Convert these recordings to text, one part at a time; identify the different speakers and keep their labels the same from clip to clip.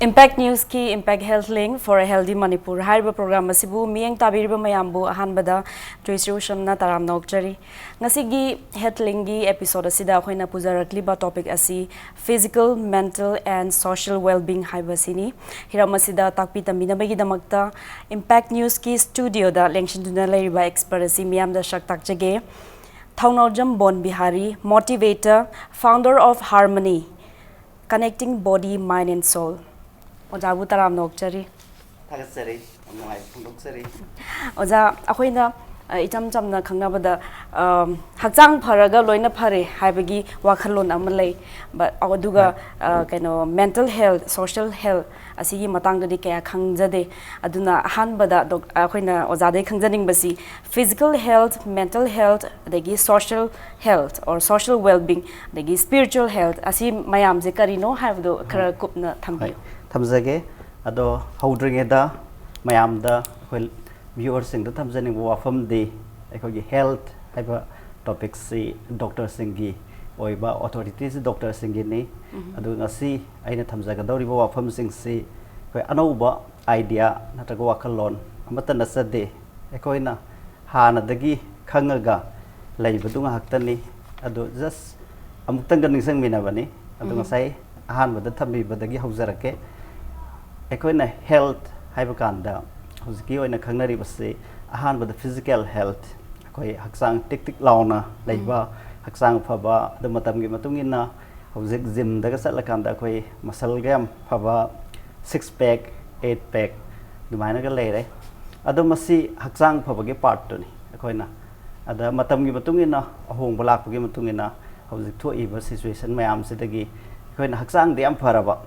Speaker 1: Impact News ki Impact Health Link for a Healthy Manipur haiba program asibu miyang tabiriba mayambu ahanbada Joyshree Usham na taramnaokjari ngasigi Health Link gi episode asida akoina pujarakliba topic asi physical, mental and social well-being haiba sini hiramasida takpi tambinabagi damakta Impact News ki studio da lengsinduna lairiba expert asi miyamda shak takjage Thounaojam Bonbihari, Motivator, founder of Harmony, connecting body, mind and soul. Oja bu taram nokchari.
Speaker 2: Thagasari, amai phungdoksari.
Speaker 1: Oja akoina icham chamna khangnabada hakjang pharaga loina phare haibagi wakhalon amalai but aduga kaino mental health, social health asigi matangda di kaya khangjade aduna hanbada akoina oja dei khangjaning basi physical health, mental health, adagi social health or social well-being, adagi spiritual health asi mayam je karino haibdo khara kupna thambi.
Speaker 2: Thamjage ado haudringeda mayamda khol viewers sing da thamjani wafam de ekhogi health haiba topic si doctor singi oiba authorities doctor singi ni adu ngasi aina thamjaga dawriba wafam sing si khoi anouba idea nataga wakalon amata nasade ekoina hana dagi khangaga laibadunga haktani adu just amuktang ningsang minabani adu ngasai ahan bada thambi badagi haujarake ekoina health haiba kanda huziki oina khangnari base ahan bada physical health akoi haksang tik tik launa leiba haksang phaba adu matamgi matungina hujik gym daga satlakanda akoi muscle gam phaba 6 pack 8 pack dumaina ga leire adu masi haksang phabagi part to ni akoina ada matamgi matungina ahong balak pagi matungina hujik thoi ba situation mayam sidagi akoina haksang de am pharaba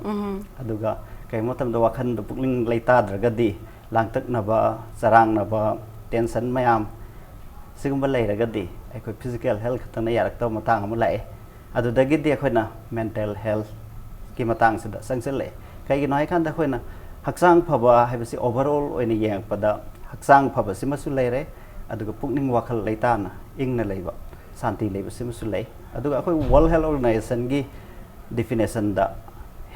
Speaker 2: aduga kai motam da wakhan da pukling leita dragadi langtak naba sarang naba tension mayam sigumba leiragadi aikoi physical health tana yarakta matang am lai adu dagi di akoina mental health ki matang sida sangsele kai gi noi kan da akoina haksang phaba haibasi overall oina yang pada haksang phaba simasu leire aduga pukning wakhal leitana ingna leiba santi leiba simasu lei aduga akoi world health organization gi definition da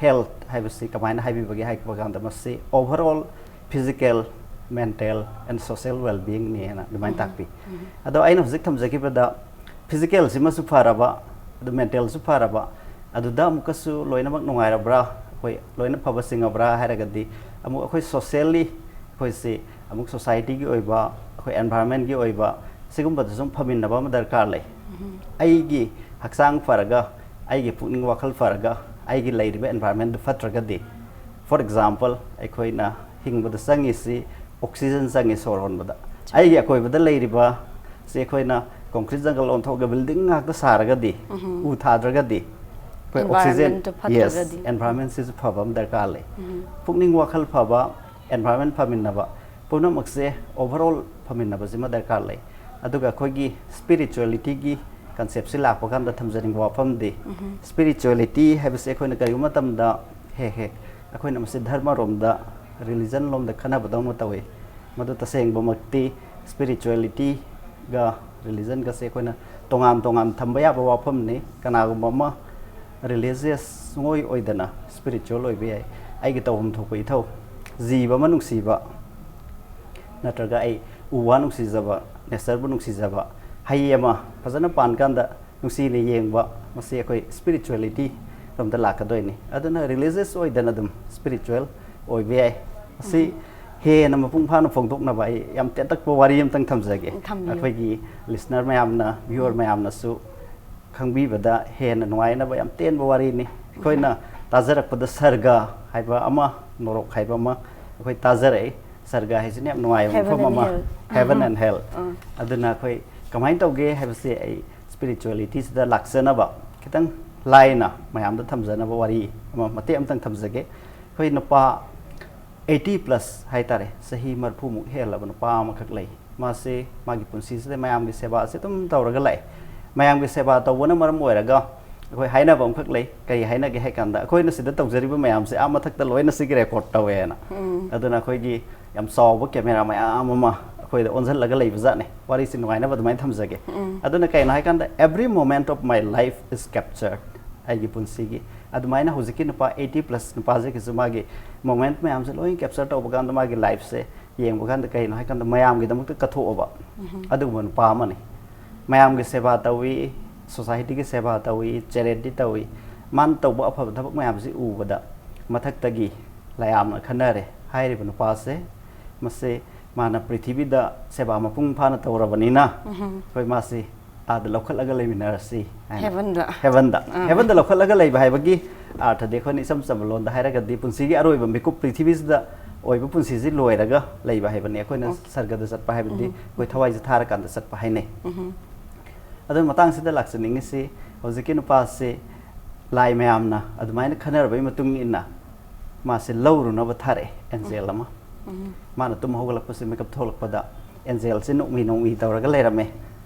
Speaker 2: health haibasi kamaina haibi bagi haikba da masi overall physical, mental and social well-being ni na dumain takpi ado aina hujik thamjaki bada physical sima su pharaba ado mental su pharaba ado da mukasu loina mak nungaira bra koi loina phaba singa bra haragadi amu akoi socially koi se amuk society gi oiba akoi environment gi oiba sigum bada sum phamin naba ma darkar lai ai gi haksang faraga ai gi pukning wakhal faraga ai gi lairiba environment du fatraga de for example akoi na hingba sangi si oxygen sangi soron bada ai ya koi bada leiriba se koina concrete jungle on thoga building ngak da saraga di u thadraga di koi oxygen yes environment is phabam darkar le pukning wakhal phaba environment phaminaba punam akse overall phaminaba jima darkar le aduga khoi gi spirituality gi concept si lakpa kan da thamjaring wa pham de spirituality habse koina kariguma tamda he akoina mase dharma romda religion lom da khana badam tawe madu taseng bomakti spirituality ga religion ga se koina tongam thambaya ba wafam ni kana gumma religious ngoi oidana spiritual oibe ai gi tawum thokoi thau jiba manungsi ba natraga ai uwa nungsi jaba nature bu nungsi jaba hayema fazana pan kanda nungsi ne yengba mase koi spirituality from the lakadoini adana religious oidana dum spiritual oibe si he na mapung phana phongdok na bai yam te tak wari yam tang thamjage akhoi gi listener mayam na viewer mayam na su khangbi bada he na noi na ba yam ten wari ni khoi na tajarak pada sarga haiba ama norok haiba ma khoi tajare sarga he jine noi phom ama heaven and hell aduna khoi kamai tawge haiba se ai spirituality da laksana ba kitang laina mayam da thamjana ba wari ama mate am tang thamjage khoi na pa 80 plus haitare sahi marphu mu hela ban pa ma khak lai ma se magi punsi se mayam gi seba se tum tawraga lai mayam gi seba tawna maram oiraga khoi haina bam khak lai kai haina gi haikanda khoi na sida tawjari ba mayam se ama thak ta loina sig record tawe na aduna khoi gi yam saw ba camera mayam ma khoi da onjal laga lai ba ne wari sin ngai na ba mai thamjage aduna kai na haikanda every moment of my life is captured ꯑꯩꯒꯤ ꯄꯨꯟꯁꯤꯒꯤ ꯑꯗꯨꯃꯥꯏꯅ ꯍꯧꯖꯤꯛꯀꯤ ꯅꯨꯄꯥ 80 plus ꯅꯨꯄꯥꯁꯤꯒꯤꯁꯨ ꯃꯥꯒꯤ moment ꯃꯌꯥꯝꯁꯦ ꯂꯣꯏ capture ꯇꯧꯕ ꯀꯥꯟꯗ ꯃꯥꯒꯤ ꯂꯥꯏꯐꯁꯦ ꯌꯦꯡꯕ ꯀꯥꯟꯗ ꯀꯩꯅꯣ ꯍꯥꯏ ꯀꯥꯟꯗ ꯃꯌꯥꯝꯒꯤꯗꯃꯛꯇ ꯀꯠꯊꯣꯛꯑꯕ ꯑꯗꯨꯒꯨꯝꯕ ꯅꯨꯄꯥ ꯑꯃꯅꯤ ꯃꯌꯥꯝꯒꯤ ꯁꯦꯕꯥ ꯇꯧꯏ ꯁꯣꯁꯥꯏꯇꯤꯒꯤ ꯁꯦꯕꯥ ꯇꯧꯏ ꯆꯦꯔꯤꯇꯤ ꯇꯧꯏ ꯃꯥꯅ ꯇꯧꯕ ꯑꯐꯕ ꯊꯕꯛ ꯃꯌꯥꯝꯁꯤ ꯎꯕꯗ ꯃꯊꯛꯇꯒꯤ ꯂꯌꯥꯝꯅ ꯈꯟꯅꯔꯦ ꯍꯥꯏꯔꯤꯕ ꯅꯨꯄꯥꯁꯦ ꯃꯁꯤ ꯃꯥꯅ ꯄ꯭ꯔꯤꯊꯤꯕꯤꯗ ꯁꯦꯕꯥ ꯃꯄꯨꯡ ꯐꯥꯅ ꯇꯧꯔꯕꯅꯤꯅ ꯑꯩꯈꯣꯏ ꯃꯥꯁꯤ ꯑꯥꯗ ꯂꯧꯈꯠꯂꯒ ꯂꯩꯃꯤꯟꯅꯔꯁꯤ ꯍꯦꯕꯟꯗ ꯂꯧꯈꯠꯂꯒ ꯂꯩꯕ ꯍꯥꯏꯕꯒꯤ ꯑꯥꯔꯊꯗꯤ ꯑꯩꯈꯣꯏꯅ ꯏꯆꯝ ꯆꯝꯕ ꯂꯣꯟꯗ ꯍꯥꯏꯔꯒꯗꯤ ꯄꯨꯟꯁꯤꯒꯤ ꯑꯔꯣꯏꯕ ꯃꯤꯀꯨꯞ ꯄ꯭ꯔꯤꯊꯤꯕꯤꯁꯤꯗ ꯑꯣꯏꯕ ꯄꯨꯟꯁꯤꯁꯤ ꯂꯣꯏꯔꯒ ꯂꯩꯕ ꯍꯥꯏꯕꯅꯤ ꯑꯩꯈꯣꯏꯅ ꯁꯔꯒꯗ ꯆꯠꯄ ꯍꯥꯏꯕꯗꯤ ꯑꯩꯈꯣꯏ ꯊꯋꯥꯏꯁꯦ ꯊꯥꯔꯀꯥꯟꯗ ꯆꯠꯄ ꯍꯥꯏꯅꯩ ꯑꯗꯨ ꯃꯇꯥꯡꯁꯤꯗ ꯂꯥꯛꯆꯅꯤꯡꯉꯤꯁꯤ ꯍꯧꯖꯤꯛꯀꯤ ꯅꯨꯄꯥꯁꯤ ꯂꯥꯏ ꯃꯌꯥꯝꯅ ꯑꯗꯨꯃꯥꯏꯅ ꯈꯟꯅꯔꯕꯒꯤ ꯃꯇꯨꯡ ꯏꯟꯅ ꯃꯥꯁꯤ ꯂꯧꯔꯨꯅꯕ ꯊꯥꯔꯛꯑꯦ ꯑꯦꯟꯖꯦꯜ ꯑꯃ ꯃꯥꯅ ꯇꯨꯝ ꯍꯧꯒꯠꯂꯛꯄꯁꯤ ꯃꯤꯀꯞ ꯊꯣꯛꯂꯛꯄꯗ ꯑꯦꯟꯖꯦꯜꯁꯤ ꯅꯣꯛꯃꯤ ꯇꯧꯔꯒ ꯂꯩꯔꯝꯃꯦ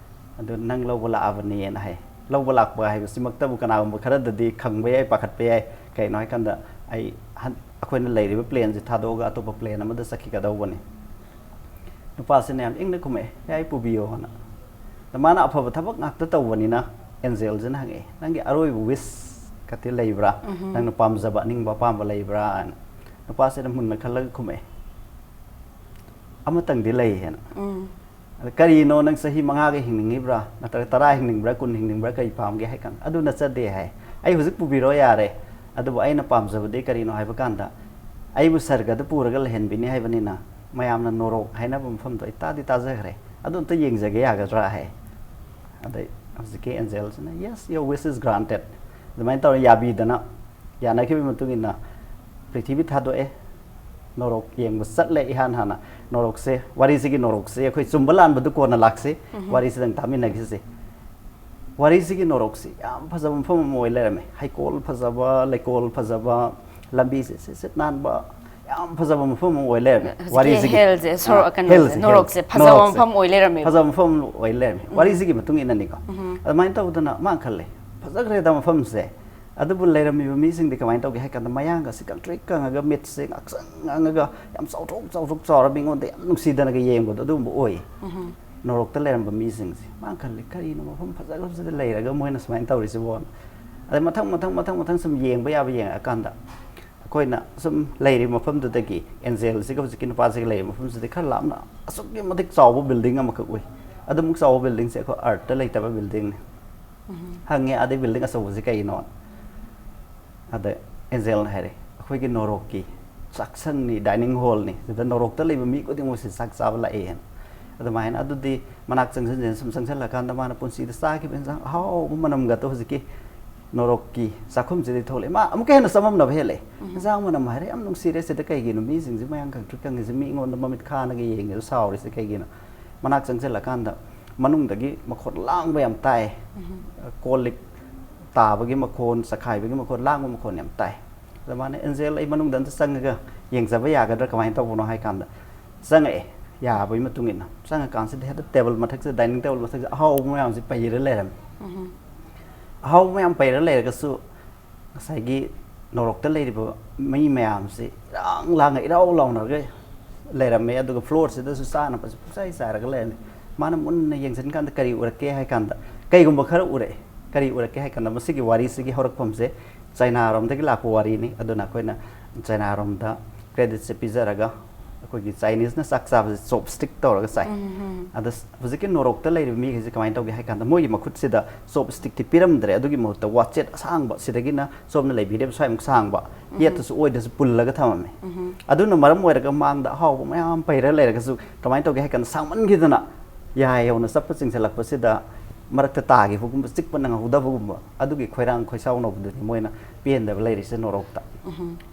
Speaker 2: ꯑꯗꯨ ꯅꯪ ꯂꯧꯕ ꯂꯥꯛꯑꯕꯅꯦꯅ ꯍꯥꯏ ꯂꯧꯕ ꯂꯥꯛꯄ ꯍꯥꯏꯕꯁꯤꯃꯛꯇꯕꯨ ꯀꯅꯥꯒꯨꯝꯕ ꯈꯔꯗꯗꯤ ꯈꯪꯕ ꯌꯥꯏ ꯄꯥꯈꯠꯄ ꯌꯥꯏ ꯀꯩꯅꯣ ꯍꯥꯏꯀꯥꯟꯗ ꯑꯩꯈꯣꯏꯅ ꯂꯩꯔꯤꯕ ꯄ꯭ꯂꯦꯟꯁꯤ ꯊꯥꯗꯣꯛꯑꯒ ꯑꯇꯣꯞꯄ ꯄ꯭ꯂꯦꯟ ꯑꯃꯗ ꯆꯠꯈꯤꯒꯗꯧꯕꯅꯤ ꯅꯨꯄꯥꯁꯤꯅ ꯌꯥꯝ ꯏꯪꯅ ꯈꯨꯝꯃꯛꯑꯦ ꯌꯥꯏ ꯄꯨꯕꯤꯌꯣꯅ ꯃꯥꯅ ꯑꯐꯕ ꯊꯕꯛ ꯉꯥꯛꯇ ꯇꯧꯕꯅꯤna ꯑꯦꯟꯖꯦꯜꯁꯤꯅ ꯍꯪꯉꯛꯑꯦ ꯅꯪꯒꯤ ꯑꯔꯣꯏꯕ ꯋꯤꯁ ꯀꯇꯤ ꯂꯩꯕ꯭ꯔꯥ ꯅꯪꯅ ꯄꯥꯝꯖꯕ ꯑꯅꯤꯡꯕ ꯑꯄꯥꯝꯕ ꯂꯩꯕ꯭ꯔꯥ ꯅꯨꯄꯥꯁꯤꯅ ꯃꯨꯟꯅ ꯈꯜꯂꯒ ꯈꯨꯝꯃꯛꯑꯦ ꯑꯃꯇꯪꯗꯤ ꯂꯩ ꯍꯥꯏꯅ ꯀꯔꯤꯅꯣ ꯅꯪ ꯆꯍꯤ 5ꯒ ꯍꯤꯡꯅꯤꯡꯉꯤꯕ꯭ꯔꯥ ꯅꯠꯇ꯭ꯔꯒ 10 ꯍꯤꯡꯅꯤꯡꯕ꯭ꯔꯥ 10 ꯍꯤꯡꯅꯤꯡꯕ꯭ꯔꯥ ꯀꯔꯤ ꯄꯥꯝꯒꯦ ꯍꯥꯏ ꯀꯥꯟꯗ ꯑꯗꯨ ꯅꯠꯆꯗꯦ ꯍꯥꯏ ꯑꯩ ꯍꯧꯖꯤꯛ ꯄꯨꯕꯤꯔꯣ ꯌꯥꯔꯦ ꯑꯗꯨꯕꯨ ꯑꯩꯅ ꯄꯥꯝꯖꯕꯗꯤ ꯀꯔꯤꯅꯣ ꯍꯥꯏꯕ ꯀꯥꯟꯗ ꯑꯩꯕꯨ ꯁꯔꯒꯗ ꯄꯨꯔꯒ ꯂꯩꯍꯟꯕꯤꯅꯤ ꯍꯥꯏꯕꯅꯤꯅ ꯃꯌꯥꯝꯅ ꯅꯣꯔꯣꯛ ꯍꯥꯏꯅꯕ ꯃꯐꯝꯗꯣ ꯑꯩ ꯇꯥꯖꯈ꯭ꯔꯦ ꯑꯗꯨ ꯑꯝꯇ ꯌꯦꯡꯖꯒꯦ ꯌꯥꯒꯗ꯭ꯔꯥ ꯍꯥꯏ ꯑꯗꯩ ꯍꯧꯖꯤꯛꯀꯤ ꯑꯦꯟꯖꯦꯜꯁꯤꯅ ꯌꯦꯁ ꯌꯣꯔ ꯋꯤꯁ ꯏꯁ ꯒ꯭ꯔꯥꯟꯇꯦꯗ ꯑꯗꯨꯃꯥꯏꯅ ꯇꯧꯔ ꯌꯥꯕꯤꯗꯅ ꯌꯥꯅꯈꯤꯕꯒꯤ ꯃꯇꯨꯡ ꯏꯟꯅ ꯄ꯭ꯔꯤꯊꯤꯕꯤ ꯊꯥꯗꯣꯛꯑꯦ ꯅꯣꯔꯣꯛ ꯌꯦꯡꯕ ꯆꯠꯂꯦ ꯏꯍꯥꯟ ꯍꯥꯟꯅ ꯅꯣꯔꯣꯛꯁꯦ ꯋꯥꯔꯤꯁꯤꯒꯤ ꯅꯣꯔꯣꯛꯁꯦ ꯑꯩꯈꯣꯏ ꯆꯨꯝꯕ ꯂꯥꯟꯕꯗꯨ ꯀꯣꯟꯅ ꯂꯥꯛꯁꯤ ꯋꯥꯔꯤꯁꯤꯗꯪ ꯇꯥꯃꯤꯟꯅꯈꯤꯁꯤ ꯋꯥꯔꯤꯁꯤꯒꯤ ꯅꯣꯔꯣꯛꯁꯤ ꯌꯥꯝ ꯐꯖꯕ ꯃꯐꯝ ꯑꯃ ꯑꯣꯏ ꯂꯩꯔꯝꯃꯦ ꯍꯩꯀꯣꯜ ꯐꯖꯕ ꯂꯩꯀꯣꯜ ꯐꯖꯕ ꯂꯝꯕꯤꯁꯦ ꯁꯤꯠ ꯅꯥꯟꯕ ꯌꯥꯝ ꯐꯖꯕ ꯃꯐꯝ ꯑꯃ ꯑꯣꯏ ꯂꯩꯔꯝꯃꯦ
Speaker 1: ꯋꯥꯔꯤꯁꯤꯒꯤ ꯅꯣꯔꯣꯛꯁꯦ ꯐꯖꯕ ꯃꯐꯝ ꯑꯣꯏ ꯂꯩꯔꯝꯃꯦ
Speaker 2: ꯐꯖꯕ ꯃꯐꯝ ꯑꯣꯏ ꯂꯩꯔꯝꯃꯦ ꯋꯥꯔꯤꯁꯤꯒꯤ ꯃꯇꯨꯡ ꯏꯟꯅꯅꯤꯀꯣ ꯑꯗꯨꯃꯥꯏꯅ ꯇꯧꯗꯅ ꯃꯥ ꯈꯜꯂꯦ ꯐꯖꯈ꯭ꯔꯦꯗ ꯃꯐꯝꯁꯦ ꯑꯗꯨꯕꯨ ꯂꯩꯔꯝꯃꯤꯕ ꯃꯤꯁꯤꯡꯗꯤ ꯀꯃꯥꯏꯅ ꯇꯧꯒꯦ ꯍꯥꯏ ꯀꯥꯟꯗ ꯃꯌꯥꯡꯒꯁꯤ ꯀꯪꯇ꯭ꯔꯤꯛ ꯀꯪꯉꯒ ꯃꯤꯠꯁꯦ ꯉꯥꯡꯉꯒ ꯌꯥꯝ ꯆꯥꯎꯊꯣꯛ ꯆꯥꯎꯔ ꯃꯤꯉꯣꯟꯗ ꯌꯥꯝ ꯅꯨꯡꯁꯤꯗꯅꯒ ꯌꯦꯡꯕꯗꯣ ꯑꯗꯨꯒꯨꯝꯕ ꯑꯣꯏ ꯅꯣꯔꯣꯛꯇ ꯂꯩꯔꯝꯕ ꯃꯤꯁꯤꯡꯁꯦ ꯃꯥꯅ ꯈꯜꯂꯤ ꯀꯔꯤꯅꯣ ꯃꯐꯝ ꯐꯖꯈ꯭ꯔꯕꯁꯤꯗ ꯂꯩꯔꯒ ꯃꯣꯏꯅ ꯁꯨꯃꯥꯏꯅ ꯇꯧꯔꯤꯁꯤꯕꯣ ꯑꯗꯩ ꯃꯊꯪ ꯁꯨꯝ ꯌꯦꯡꯕ ꯌꯥꯕ ꯌꯦꯡꯉꯛꯑꯀꯥꯟꯗ ꯑꯩꯈꯣꯏꯅ ꯁꯨꯝ ꯂꯩꯔꯤꯕ ꯃꯐꯝꯗꯨꯗꯒꯤ ꯑꯦꯟꯖꯦꯜꯁꯤꯒ ꯍꯧꯖꯤꯛꯀꯤ ꯅꯨꯄꯥꯁꯤꯒ ꯂꯩꯔꯤꯕ ꯃꯐꯝꯁꯤꯗꯤ ꯈꯔ ꯂꯥꯞꯅ ꯑꯁꯨꯛꯀꯤ ꯃꯇꯤꯛ ꯆꯥꯎꯕ ꯕꯤꯜꯗꯤꯡ ꯑꯃꯈꯛ ꯎꯏ ꯑꯗꯨꯃꯨꯛ ꯆꯥꯎꯕ ꯕꯤꯜꯗꯤꯡꯁꯦ ꯑꯩꯈꯣꯏ ꯑꯥꯔꯠꯇ ꯂꯩꯇꯕ ꯕꯤꯜꯗꯤꯡꯅꯤ ꯍꯪꯉꯦ ꯑꯗꯩ ꯕꯤꯜꯗꯤꯡ ꯑꯆꯧꯕꯁꯤ ꯀꯩꯅꯣ ꯑꯗ ꯑꯦꯟꯖꯦꯜꯅ ꯍꯥꯏꯔꯦ ꯑꯩꯈꯣꯏꯒꯤ ꯅꯣꯔꯣꯛꯀꯤ ꯆꯥꯛꯁꯪꯅꯤ ꯗꯥꯏꯅꯤꯡ ꯍꯣꯜꯅꯤ ꯁꯤꯗ ꯅꯣꯔꯣꯛꯇ ꯂꯩꯕ ꯃꯤ ꯈꯨꯗꯤꯡꯃꯛꯁꯤ ꯆꯥꯛ ꯆꯥꯕ ꯂꯥꯛꯑꯦꯅ ꯑꯗꯨꯃꯥꯏꯅ ꯑꯗꯨꯗꯤ ꯃꯅꯥꯛ ꯆꯪꯁꯤꯟ ꯁꯨꯝ ꯆꯪꯁꯤꯜꯂꯀꯥꯟꯗ ꯃꯥꯅ ꯄꯨꯟꯁꯤꯗ ꯆꯥꯈꯤꯕ ꯏꯟꯁꯥꯡ ꯑꯍꯥꯎꯕ ꯃꯅꯝꯒꯗꯣ ꯍꯧꯖꯤꯛꯀꯤ ꯅꯣꯔꯣꯛꯀꯤ ꯆꯥꯛꯈꯨꯝꯁꯤꯗꯤ ꯊꯣꯛꯂꯛꯑꯦ ꯃꯥ ꯑꯃꯨꯛꯀ ꯍꯦꯟꯅ ꯆꯃꯝꯅꯕ ꯍꯦꯜꯂꯦ ꯏꯟꯁꯥꯡ ꯃꯅꯝ ꯍꯥꯏꯔꯦ ꯌꯥꯝ ꯅꯨꯡꯁꯤꯔꯦ ꯁꯤꯗ ꯀꯩꯒꯤꯅꯣ ꯃꯤꯁꯤꯡꯁꯦ ꯃꯌꯥꯡ ꯀꯪꯇ꯭ꯔꯤꯛ ꯀꯪꯉꯤꯁꯦ ꯃꯤ ꯑꯩꯉꯣꯟꯗ ꯃꯃꯤꯠ ꯈꯥꯅꯒ ꯌꯦꯡꯉꯦ ꯁꯥꯎꯔꯤꯁꯦ ꯀꯩꯒꯤꯅꯣ ꯃꯅꯥꯛ ꯆꯪꯁꯤꯜꯂꯀꯥꯟꯗ ꯃꯅꯨꯡꯗꯒꯤ ꯃꯈꯣꯟ ꯂꯥꯡꯕ ꯌꯥꯝ ꯇꯥꯏ ꯀꯣꯜ ꯂꯤꯛ ꯇꯥꯕꯒꯤ ꯃꯈꯣꯟ ꯆꯈꯥꯏꯕꯒꯤ ꯃꯈꯣꯟ ꯂꯥꯡꯕ ꯃꯈꯣꯟ ꯌꯥꯝ ꯇꯥꯏ ꯑꯗ ꯃꯥꯅ ꯑꯦꯟꯖꯦꯜ ꯑꯩ ꯃꯅꯨꯡꯗ ꯑꯝꯇ ꯆꯪꯉꯒ ꯌꯦꯡꯖꯕ ꯌꯥꯒꯗ꯭ꯔꯥ ꯀꯃꯥꯏꯅ ꯇꯧꯕꯅꯣ ꯍꯥꯏ ꯀꯥꯟꯗ ꯆꯪꯉꯛꯑꯦ ꯌꯥꯕꯒꯤ ꯃꯇꯨꯡ ꯏꯟꯅ ꯆꯪꯉꯀꯥꯟꯁꯤꯗ ꯍꯦꯛꯇ ꯇꯦꯕꯜ ꯃꯊꯛꯁꯤꯗ ꯗꯥꯏꯅꯤꯡ ꯇꯦꯕꯜ ꯃꯊꯛꯁꯤꯗ ꯑꯍꯥꯎꯕ ꯃꯌꯥꯝꯁꯤ ꯄꯩꯔ ꯂꯩꯔꯝꯃꯦ ꯑꯍꯥꯎꯕ ꯃꯌꯥꯝ ꯄꯩꯔ ꯂꯩꯔꯒꯁꯨ ꯉꯁꯥꯏꯒꯤ ꯅꯣꯔꯣꯛꯇ ꯂꯩꯔꯤꯕ ꯃꯤ ꯃꯌꯥꯝꯁꯤ ꯏꯔꯥꯎ ꯂꯥꯎꯅꯔꯒ ꯂꯩꯔꯝꯃꯦ ꯑꯗꯨꯒ ꯐ꯭ꯂꯣꯔꯁꯤꯗꯁꯨ ꯆꯥꯅꯕꯁꯨ ꯄꯨꯡꯆꯥꯏ ꯆꯥꯏꯔꯒ ꯂꯩꯔꯝꯃꯦ ꯃꯥꯅ ꯃꯨꯟꯅ ꯌꯦꯡꯁꯤꯟꯀꯥꯟꯗ ꯀꯔꯤ ꯎꯔꯛꯀꯦ ꯍꯥꯏ ꯀꯥꯟꯗ ꯀꯩꯒꯨꯝꯕ ꯈꯔ ꯎꯔꯛꯑꯦ ꯀꯔꯤ ꯎꯔꯛꯀꯦ ꯍꯥꯏ ꯀꯥꯟꯗ ꯃꯁꯤꯒꯤ ꯋꯥꯔꯤꯁꯤꯒꯤ ꯍꯧꯔꯛꯐꯝꯁꯦ ꯆꯩꯅꯥꯔꯣꯝꯗꯒꯤ ꯂꯥꯛꯄ ꯋꯥꯔꯤꯅꯤ ꯑꯗꯨꯅ ꯑꯩꯈꯣꯏꯅ ꯆꯩꯅꯥꯔꯣꯝꯗ ꯀ꯭ꯔꯦꯗꯤꯠꯁꯦ ꯄꯤꯖꯔꯒ ꯑꯩꯈꯣꯏꯒꯤ ꯆꯥꯏꯅꯤꯁꯅ ꯆꯥꯛ ꯆꯥꯕꯁꯦ ꯆꯣꯞ ꯁ꯭ꯇꯤꯛ ꯇꯧꯔꯒ ꯆꯥꯏ ꯑꯗ ꯍꯧꯖꯤꯛꯀꯤ ꯅꯣꯔꯣꯛꯇ ꯂꯩꯔꯤꯕ ꯃꯤꯈꯩꯁꯦ ꯀꯃꯥꯏꯅ ꯇꯧꯒꯦ ꯍꯥꯏ ꯀꯥꯟꯗ ꯃꯣꯏꯒꯤ ꯃꯈꯨꯠꯁꯤda ꯆꯣꯞ ꯁ꯭ꯇꯤꯛꯇꯤ ꯄꯤꯔꯝꯗ꯭ರೆ ꯑꯗꯨꯒꯤ ꯃꯍꯨꯠꯇ ꯋꯥꯆꯦꯠ ꯑꯁꯥꯡꯕ ꯁꯤꯗꯒꯤꯅ ꯁꯣꯝꯅ ꯂꯩꯕꯤꯔꯤꯕ ꯁ꯭ꯋꯥꯏꯃꯨꯛ ꯁꯥꯡꯕ ꯌꯦꯠꯇꯁꯨ ꯑꯣꯏꯗꯁꯨ ꯄꯨꯜꯂꯒ ꯊꯝꯃꯝꯃꯦ ꯑꯗꯨꯅ ꯃꯔꯝ ꯑꯣꯏꯔꯒ ꯃꯥꯡꯗ ꯑꯍꯥꯎꯕ ꯃꯌꯥꯝ ꯄꯩꯔ ꯂꯩꯔꯒꯁꯨ ꯀꯃꯥꯏꯅ ꯇꯧꯒꯦ ꯍꯥꯏ ꯀꯥꯟꯗ ꯁꯥꯡꯃꯟꯈꯤꯗꯅ ꯌꯥꯏ ꯌꯧꯅ ꯆꯠꯄ ꯆꯤꯡꯁꯤꯜꯂꯛꯄꯁꯤꯗ ꯃꯔꯛꯇ ꯇꯥꯈꯤꯕꯒꯨꯝꯕ ꯆꯤꯛꯄ ꯅꯪꯍꯧꯗꯕꯒꯨꯝꯕ ꯑꯗꯨꯒꯤ ꯈꯣꯏꯔꯥꯡ ꯈꯣꯏꯁꯥꯎꯅꯕꯗꯨꯅꯤ ꯃꯣꯏꯅ ꯄꯦꯟꯗꯕ ꯂꯩꯔꯤꯁꯦ ꯅꯣꯔꯣꯛꯇ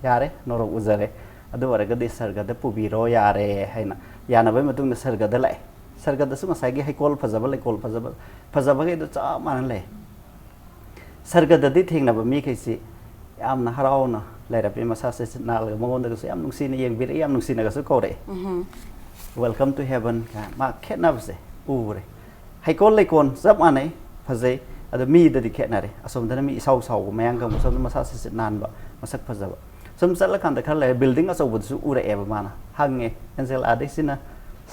Speaker 2: ꯌꯥꯔꯦ ꯅꯣꯔꯣꯛ ꯎꯖꯔꯦ ꯑꯗꯨ ꯑꯣꯏꯔꯒꯗꯤ ꯁꯔꯒꯗ ꯄꯨꯕꯤꯔꯣ ꯌꯥꯔꯦ ꯍꯥꯏꯅ ꯌꯥꯅꯕꯒꯤ ꯃꯇꯨꯡꯗ ꯁꯔꯒꯗ ꯂꯥꯛꯑꯦ ꯁꯔꯒꯗꯁꯨ ꯉꯁꯥꯏꯒꯤ ꯍꯩꯀꯣꯜ ꯐꯖꯕ ꯂꯩꯀꯣꯜ ꯐꯖꯕꯈꯩꯗꯣ ꯆꯞ ꯃꯥꯟꯅ ꯂꯩ ꯁꯔꯒꯗꯗꯤ ꯊꯦꯡꯅꯕ ꯃꯤꯈꯩꯁꯤ ꯌꯥꯝꯅ ꯍꯔꯥꯎꯅ ꯂꯩꯔꯝꯃꯤ ꯃꯁꯥꯁꯦ ꯅꯥꯜꯂꯒ ꯃꯉꯣꯟꯗꯒꯁꯨ ꯌꯥꯝ ꯅꯨꯡꯁꯤꯅ ꯌꯦꯡꯕꯤꯔꯛꯏ ꯌꯥꯝ ꯅꯨꯡꯁꯤꯅꯒꯁꯨ ꯀꯧꯔꯛꯑꯦ ꯋꯦꯜꯀꯝ ꯇꯨ ꯍꯦꯕꯟ ꯃꯥ ꯈꯦꯠꯅꯕꯁꯦ ꯎꯔꯦ ꯍꯩꯀꯣꯜ ꯂꯩꯀꯣꯜ ꯆꯞ ꯃꯥꯟꯅꯩ ꯐꯖꯩ ꯑꯗꯣ ꯃꯤꯗꯗꯤ ꯈꯦꯠꯅꯔꯦ ꯑꯁꯣꯝꯗꯅ ꯃꯤ ꯏꯁꯥꯎ ꯁꯥꯎꯕ ꯃꯌꯥꯡ ꯀꯪꯕ ꯁꯣꯝꯗ ꯃꯁꯥꯁꯦ ꯅꯥꯟꯕ ꯃꯁꯛ ꯐꯖꯕ ꯁꯨꯝ ꯆꯠꯂꯀꯥꯟꯗ ꯈꯔ ꯂꯩꯔꯦ ꯕꯤꯜꯗꯤꯡ ꯑꯆꯧꯕꯗꯨꯁꯨ ꯎꯔꯛꯑꯦꯕ ꯃꯥꯅ ꯍꯪꯉꯦ angel ꯑꯥꯗꯩꯁꯤꯅ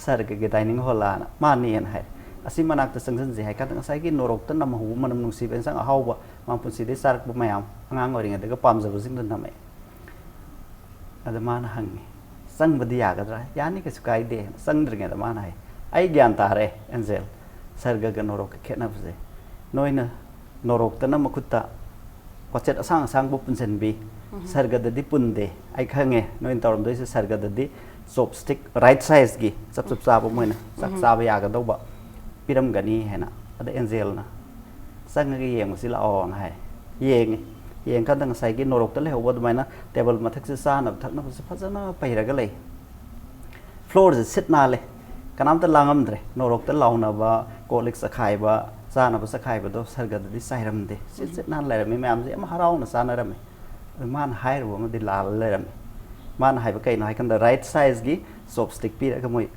Speaker 2: ꯁꯔꯒꯒꯤ dining ꯍꯣꯜꯂꯥꯅ ꯃꯥꯅꯦꯅ high asi manak ta sangsan je hai ka tang sai ki norok ta nam hu manam nung si ben sang hau ba ma pun si de sarak bu mayam angang ori nga de ka pam jabu sing dan namai ada mana hang sang badi ya ga dra yani ka sukai de sang dringa da mana hai ai gyan ta re angel sarga ga norok ka khena bje noina norok ta nam khutta pachet asang asang bu punsen bi sarga da di punde ai khange noin torom doi se sarga da di chopstick right size gi chap chap sa bu moina sak sa ba ya ga do ba piram gani hena ada angel na sang ga yeng si la on hai yeng kan dang sai gi norok ta le ho ba maina table ma thak se sa na thak na se phajana pai ra ga le floor se sit na le kanam ta langam dre norok ta launa ba kolik sa khai ba sa na ba sa khai ba do sarga da di sai ram de sit na le me mam je ma harau na sa na ram man hai ro ma di la le ram man hai ba kai na hai kan da right size gi chopstick pi ra ka moi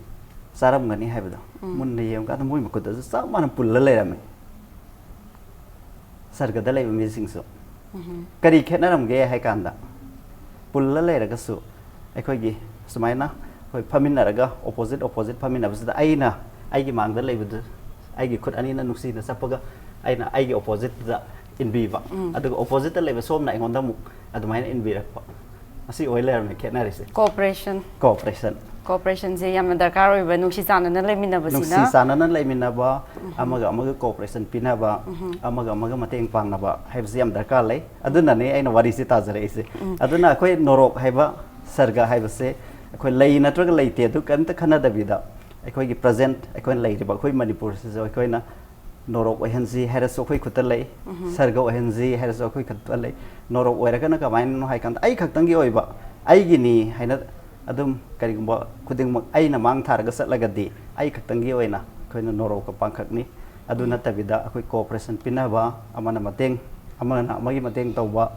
Speaker 2: saram ngani hai ba do mun ne yem ka ta moi ma ko da sa man pul le ram sarga da le mi sing so kari khena ram ge hai kan da pul le ra ga su ai khoi gi sumai na khoi phamin na ra ga opposite phamin na ba da ai na ai gi mang da le ba ai gi khut ani na nuksi da sapaga ai na ai gi opposite da in bi ba adu opposite da le ba som na ngon da muk adu mai na in bi ra pa asi oi le ram khena ri se
Speaker 1: cooperation je yam darkar oi ba nuksi chana na le min na ba si na
Speaker 2: nuksi chana na le min na ba amaga cooperation pina ba amaga mateng pang na ba hai yam darkar le adu na ne ai na wari si ta jare ise adu na khoi norok hai ba sarga hai ba se khoi lei na tra ga lei te du kan ta khana da bi da khoi gi present khoi lei ri ba khoi manipur se jo khoi na norok oi hanji hai ra so khoi khuta lei sarga oi hanji hai ra so khoi khuta lei norok oi ra ka na ka main no hai kan ai khak tang gi oi ba ai gi ni hai na adum kari gumba kuding mak ai na mang thar ga sat la ga di ai khak tang gi oi na khoi na norok ka pang khak ni adu na ta bi da khoi cooperation pina ba amana mateng amana magi mateng tau ba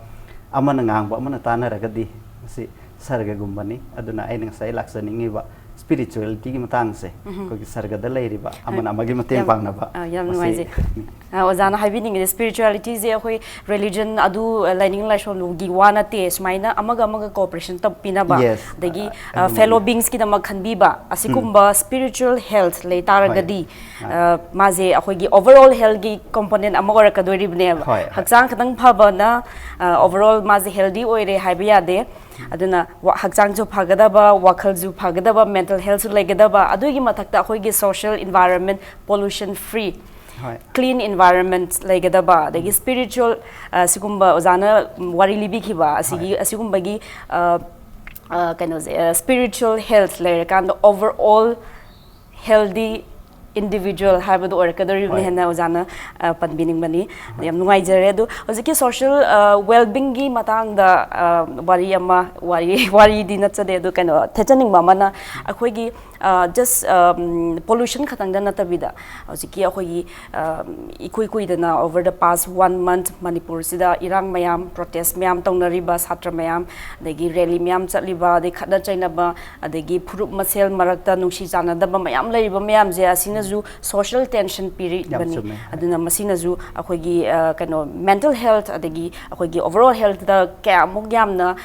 Speaker 2: amana ngang ba amana ta na ra ga di si sarga gumba ni aduna ai nang sai laksani ngi ba spirituality gi matang se ko gi sarga da lei ri ba amana magi mateng pang na ba
Speaker 1: yam nuai je ozana habining the spirituality je khoi religion adu lining la shon gi wana te smaina amaga cooperation tap pina ba dagi fellow beings ki damak khanbi ba asikumba spiritual health le taragadi maje akhoi gi overall health gi component amagora ka dori bne hakchang khadang phaba na overall maje healthy oire haibiya de aduna hakchang ju phagadaba wakhal ju phagadaba mental health legedaba adugi mathakta akhoi gi social environment pollution free clean environment legedaba dagi spiritual sigumba ozana wari libi khiba asigi asigumba gi kind of spiritual health le kan overall healthy individual habadu or kadari ne hena ozana panbining bani yam nuai jare du oziki social well being gi matang da wari di na chade du kind of thechaning mama na akhoi gi just pollution khatang da na tabida oziki akhoi gi ikui da na over the past 1 month manipur sida irang mayam protest mayam tongnari ba satra mayam degi rally mayam chaliba de khada chaina ba adegi phurup masel marakta nungsi jana da ba mayam laiba mayam je asina ju social tension period bani aduna masina ju akhoi gi kano mental health adegi akhoi gi overall health da kya muk yam na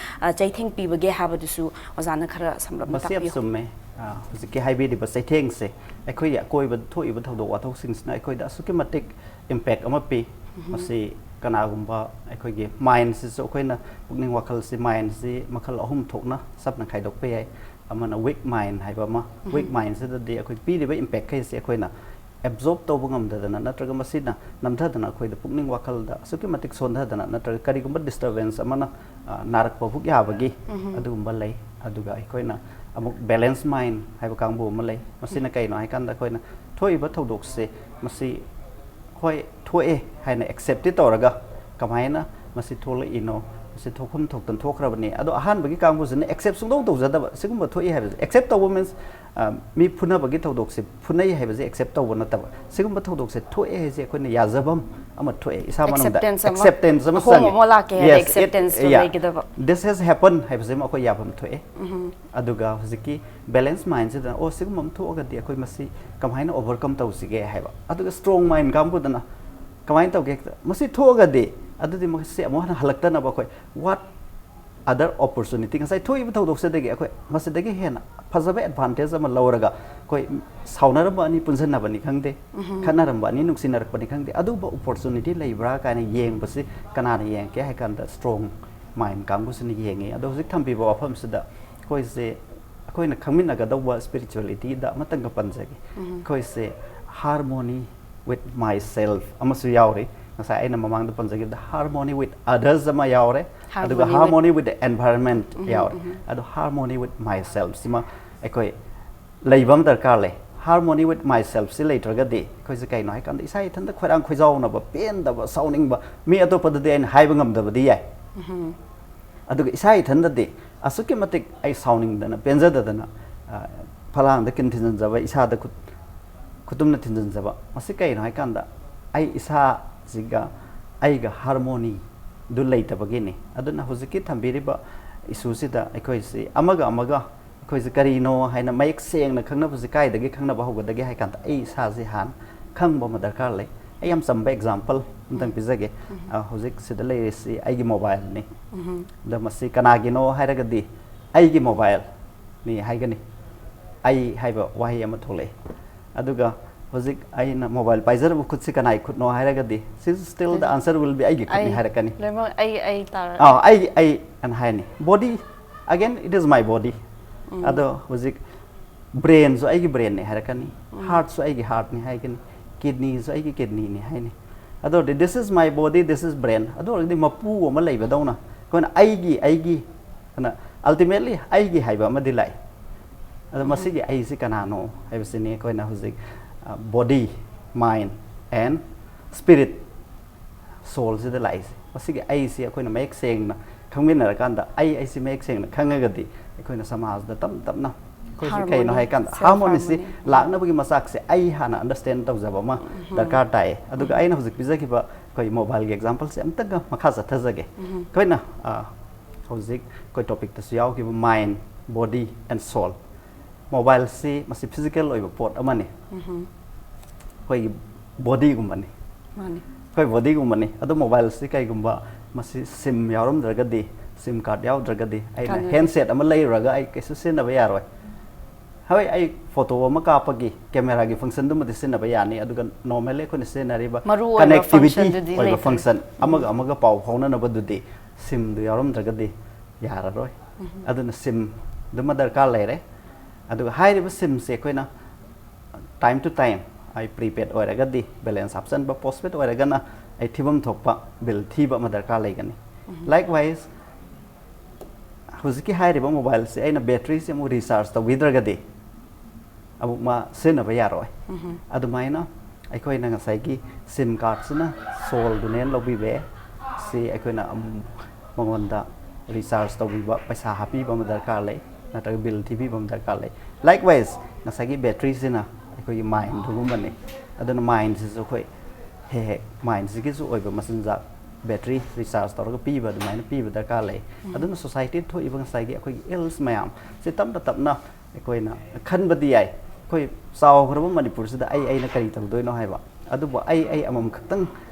Speaker 1: chaithing pi bage habadu su ozana khara samram ta pi
Speaker 2: summe huziki haibi di ba saitheng se akhoi ya koi ba thoi ba thodo wa thok sing na akhoi da suki matik impact ama pi masi kana gumba akhoi gi mind si so akhoi na pukning wakhal si mind si makhal ahum thokna sapna khaidok pe ai amana weak mind hai ba ma weak mind se da di akhoi pi di ba impact kai se akhoi na absorb to bungam da na natraga masina namtha da na akhoi da pukning wakhal da suki matik son da na natraga kari gumba disturbance amana narak pa phuk ya bagi adu gumba lai aduga akhoi na amuk balance mind hai ba kangbu ma lai masina kai no hai kan da akhoi na thoi ba thodok se masi khoi thoe hai na accept it toraga kamai na masi thole ino masi thokhum thoktan thokrabani ado ahan bagi kangbu jene accept sung dong tawjada ba sigum ba thoi hai accept to means mi phuna bagi thodok se phunai hai ba je accept to na ta sigum ba thodok se thoe hai je khoi na yazabam ama thoe isa manam da acceptance ama sang
Speaker 1: acceptance legedaba
Speaker 2: this has happened hai ba je ma khoi yabam thoe aduga huziki balance mind se da o sigum thoga di khoi masi kamai na overcome taw sige hai ba aduga strong mind kambu dana kamai taw ge masi thoga de adudi masi amo halakta na ba khoi what other opportunity ngasai thoi bu thodok se degi akhoi masidagi hena fajabe advantage ama lawraga koi saunaramba ani punjanna bani khangde khanaramba ani nungsinar bani khangde adu ba opportunity leibra kana yeng basi kana na yeng ke hakan da strong mind kangbu sini yengi adu hojik thambi ba wafam sida koi se koi na khangmin aga dawa spirituality da matang ka panjagi koi se harmony with myself amasu yauri ngasai aina mamang da panjagi da harmony with others ama yaure aduga harmony with the environment yaure adu harmony with myself sima ekoi leibam darkar le harmony with myself si later ga de koi se kai noi kan isai thanda khorang khoijau na ba pen da ba sauning ba mi ato pad de en haiba ngam da ba di yai aduga isai thanda de asuki matik ai sauning da na penja da na phalang da kin thin jaba isa da kutum na thin jaba masi kai noi kan da ai isa ziga ai ga harmony du later bagini aduna hojiki thambiriba issue sida ekoi si amaga khoi se kari no haina maik seng na khangna busi kai dagi khangna ba hoga dagi hai kan ai sa ji han khang ba ma darkar le ai am some example ntang pizage hojik sida le si ai gi mobile ni da masi kana gi no hairaga di ai gi mobile ni hai gani ai haiba wahi ama thole aduga hojik ai na mobile paijar bu khut se kana ai khut no hairaga di still the answer will be ai gi khut ni hairakani
Speaker 1: lema ai tar
Speaker 2: ai an hai ni body again it is my body ado hojik brain so ai gi brain ni harakani heart so ai gi heart ni haigani kidney so ai gi kidney ni haini ado this is my body this is brain ado di mapu ma leiba dauna kon ai gi kana ultimately ai gi haiba ma dilai ado masigi ai si kana no haibasini ko na hojik body mind and spirit soul si the lies masigi ai si ko na make seng na khangmin na kan da ai si make seng na khangaga di ko na samaj da tam na ko si kai no hai kan harmony si lakna bagi masak se ai hana understand tau jaba ma darkar tai aduga ai na hojik bizaki ba ko mobile ge example se amtaga makha sa thajage ko na hojik ko topic ta yaw ki mind body and soul mobile si masi physical oi pot amani koi body gumani mani koi body gumani adu mobile si kai gumba masi sim yarum dragadi sim card yaw dragadi ai na handset ama lei raga ai kesu sin na ba yaroi hoi ai photo ama ka pagi camera gi function dum sin na ba yani aduga normally ko ni sin na riba connectivity oi ba function amaga pau phone na ba du de sim du yarum dragadi yara roi aduna sim dum darkar leire aduga hai riba sim se ko na time to time ai prepaid oiraga di balance option ba postpaid oiraga na ai thibam thokpa bill thiba ma darkar leigani likewise huziki hai riba mobile se aina battery se mu recharge ta widraga di abu ma sena ba yaroi adumaina ai koi na ngasai gi sim card sina sol du nen lobi be si ai koi na mongonda recharge ta wi ba paisa happy ba ma darkar lei na ta bill tv ba ma darkar lei likewise ngasai gi battery sina koi mind du mani adana mind is koi he mind is gizu oiba masinja battery recharge tor ga pi ba du mind pi ba darkar lei adana society tho ibang sai gi koi else mayam se tam na koi na khan ba di ai koi saw khroba manipur sida ai na kari tang doi no haiba adu ba ai amam khatang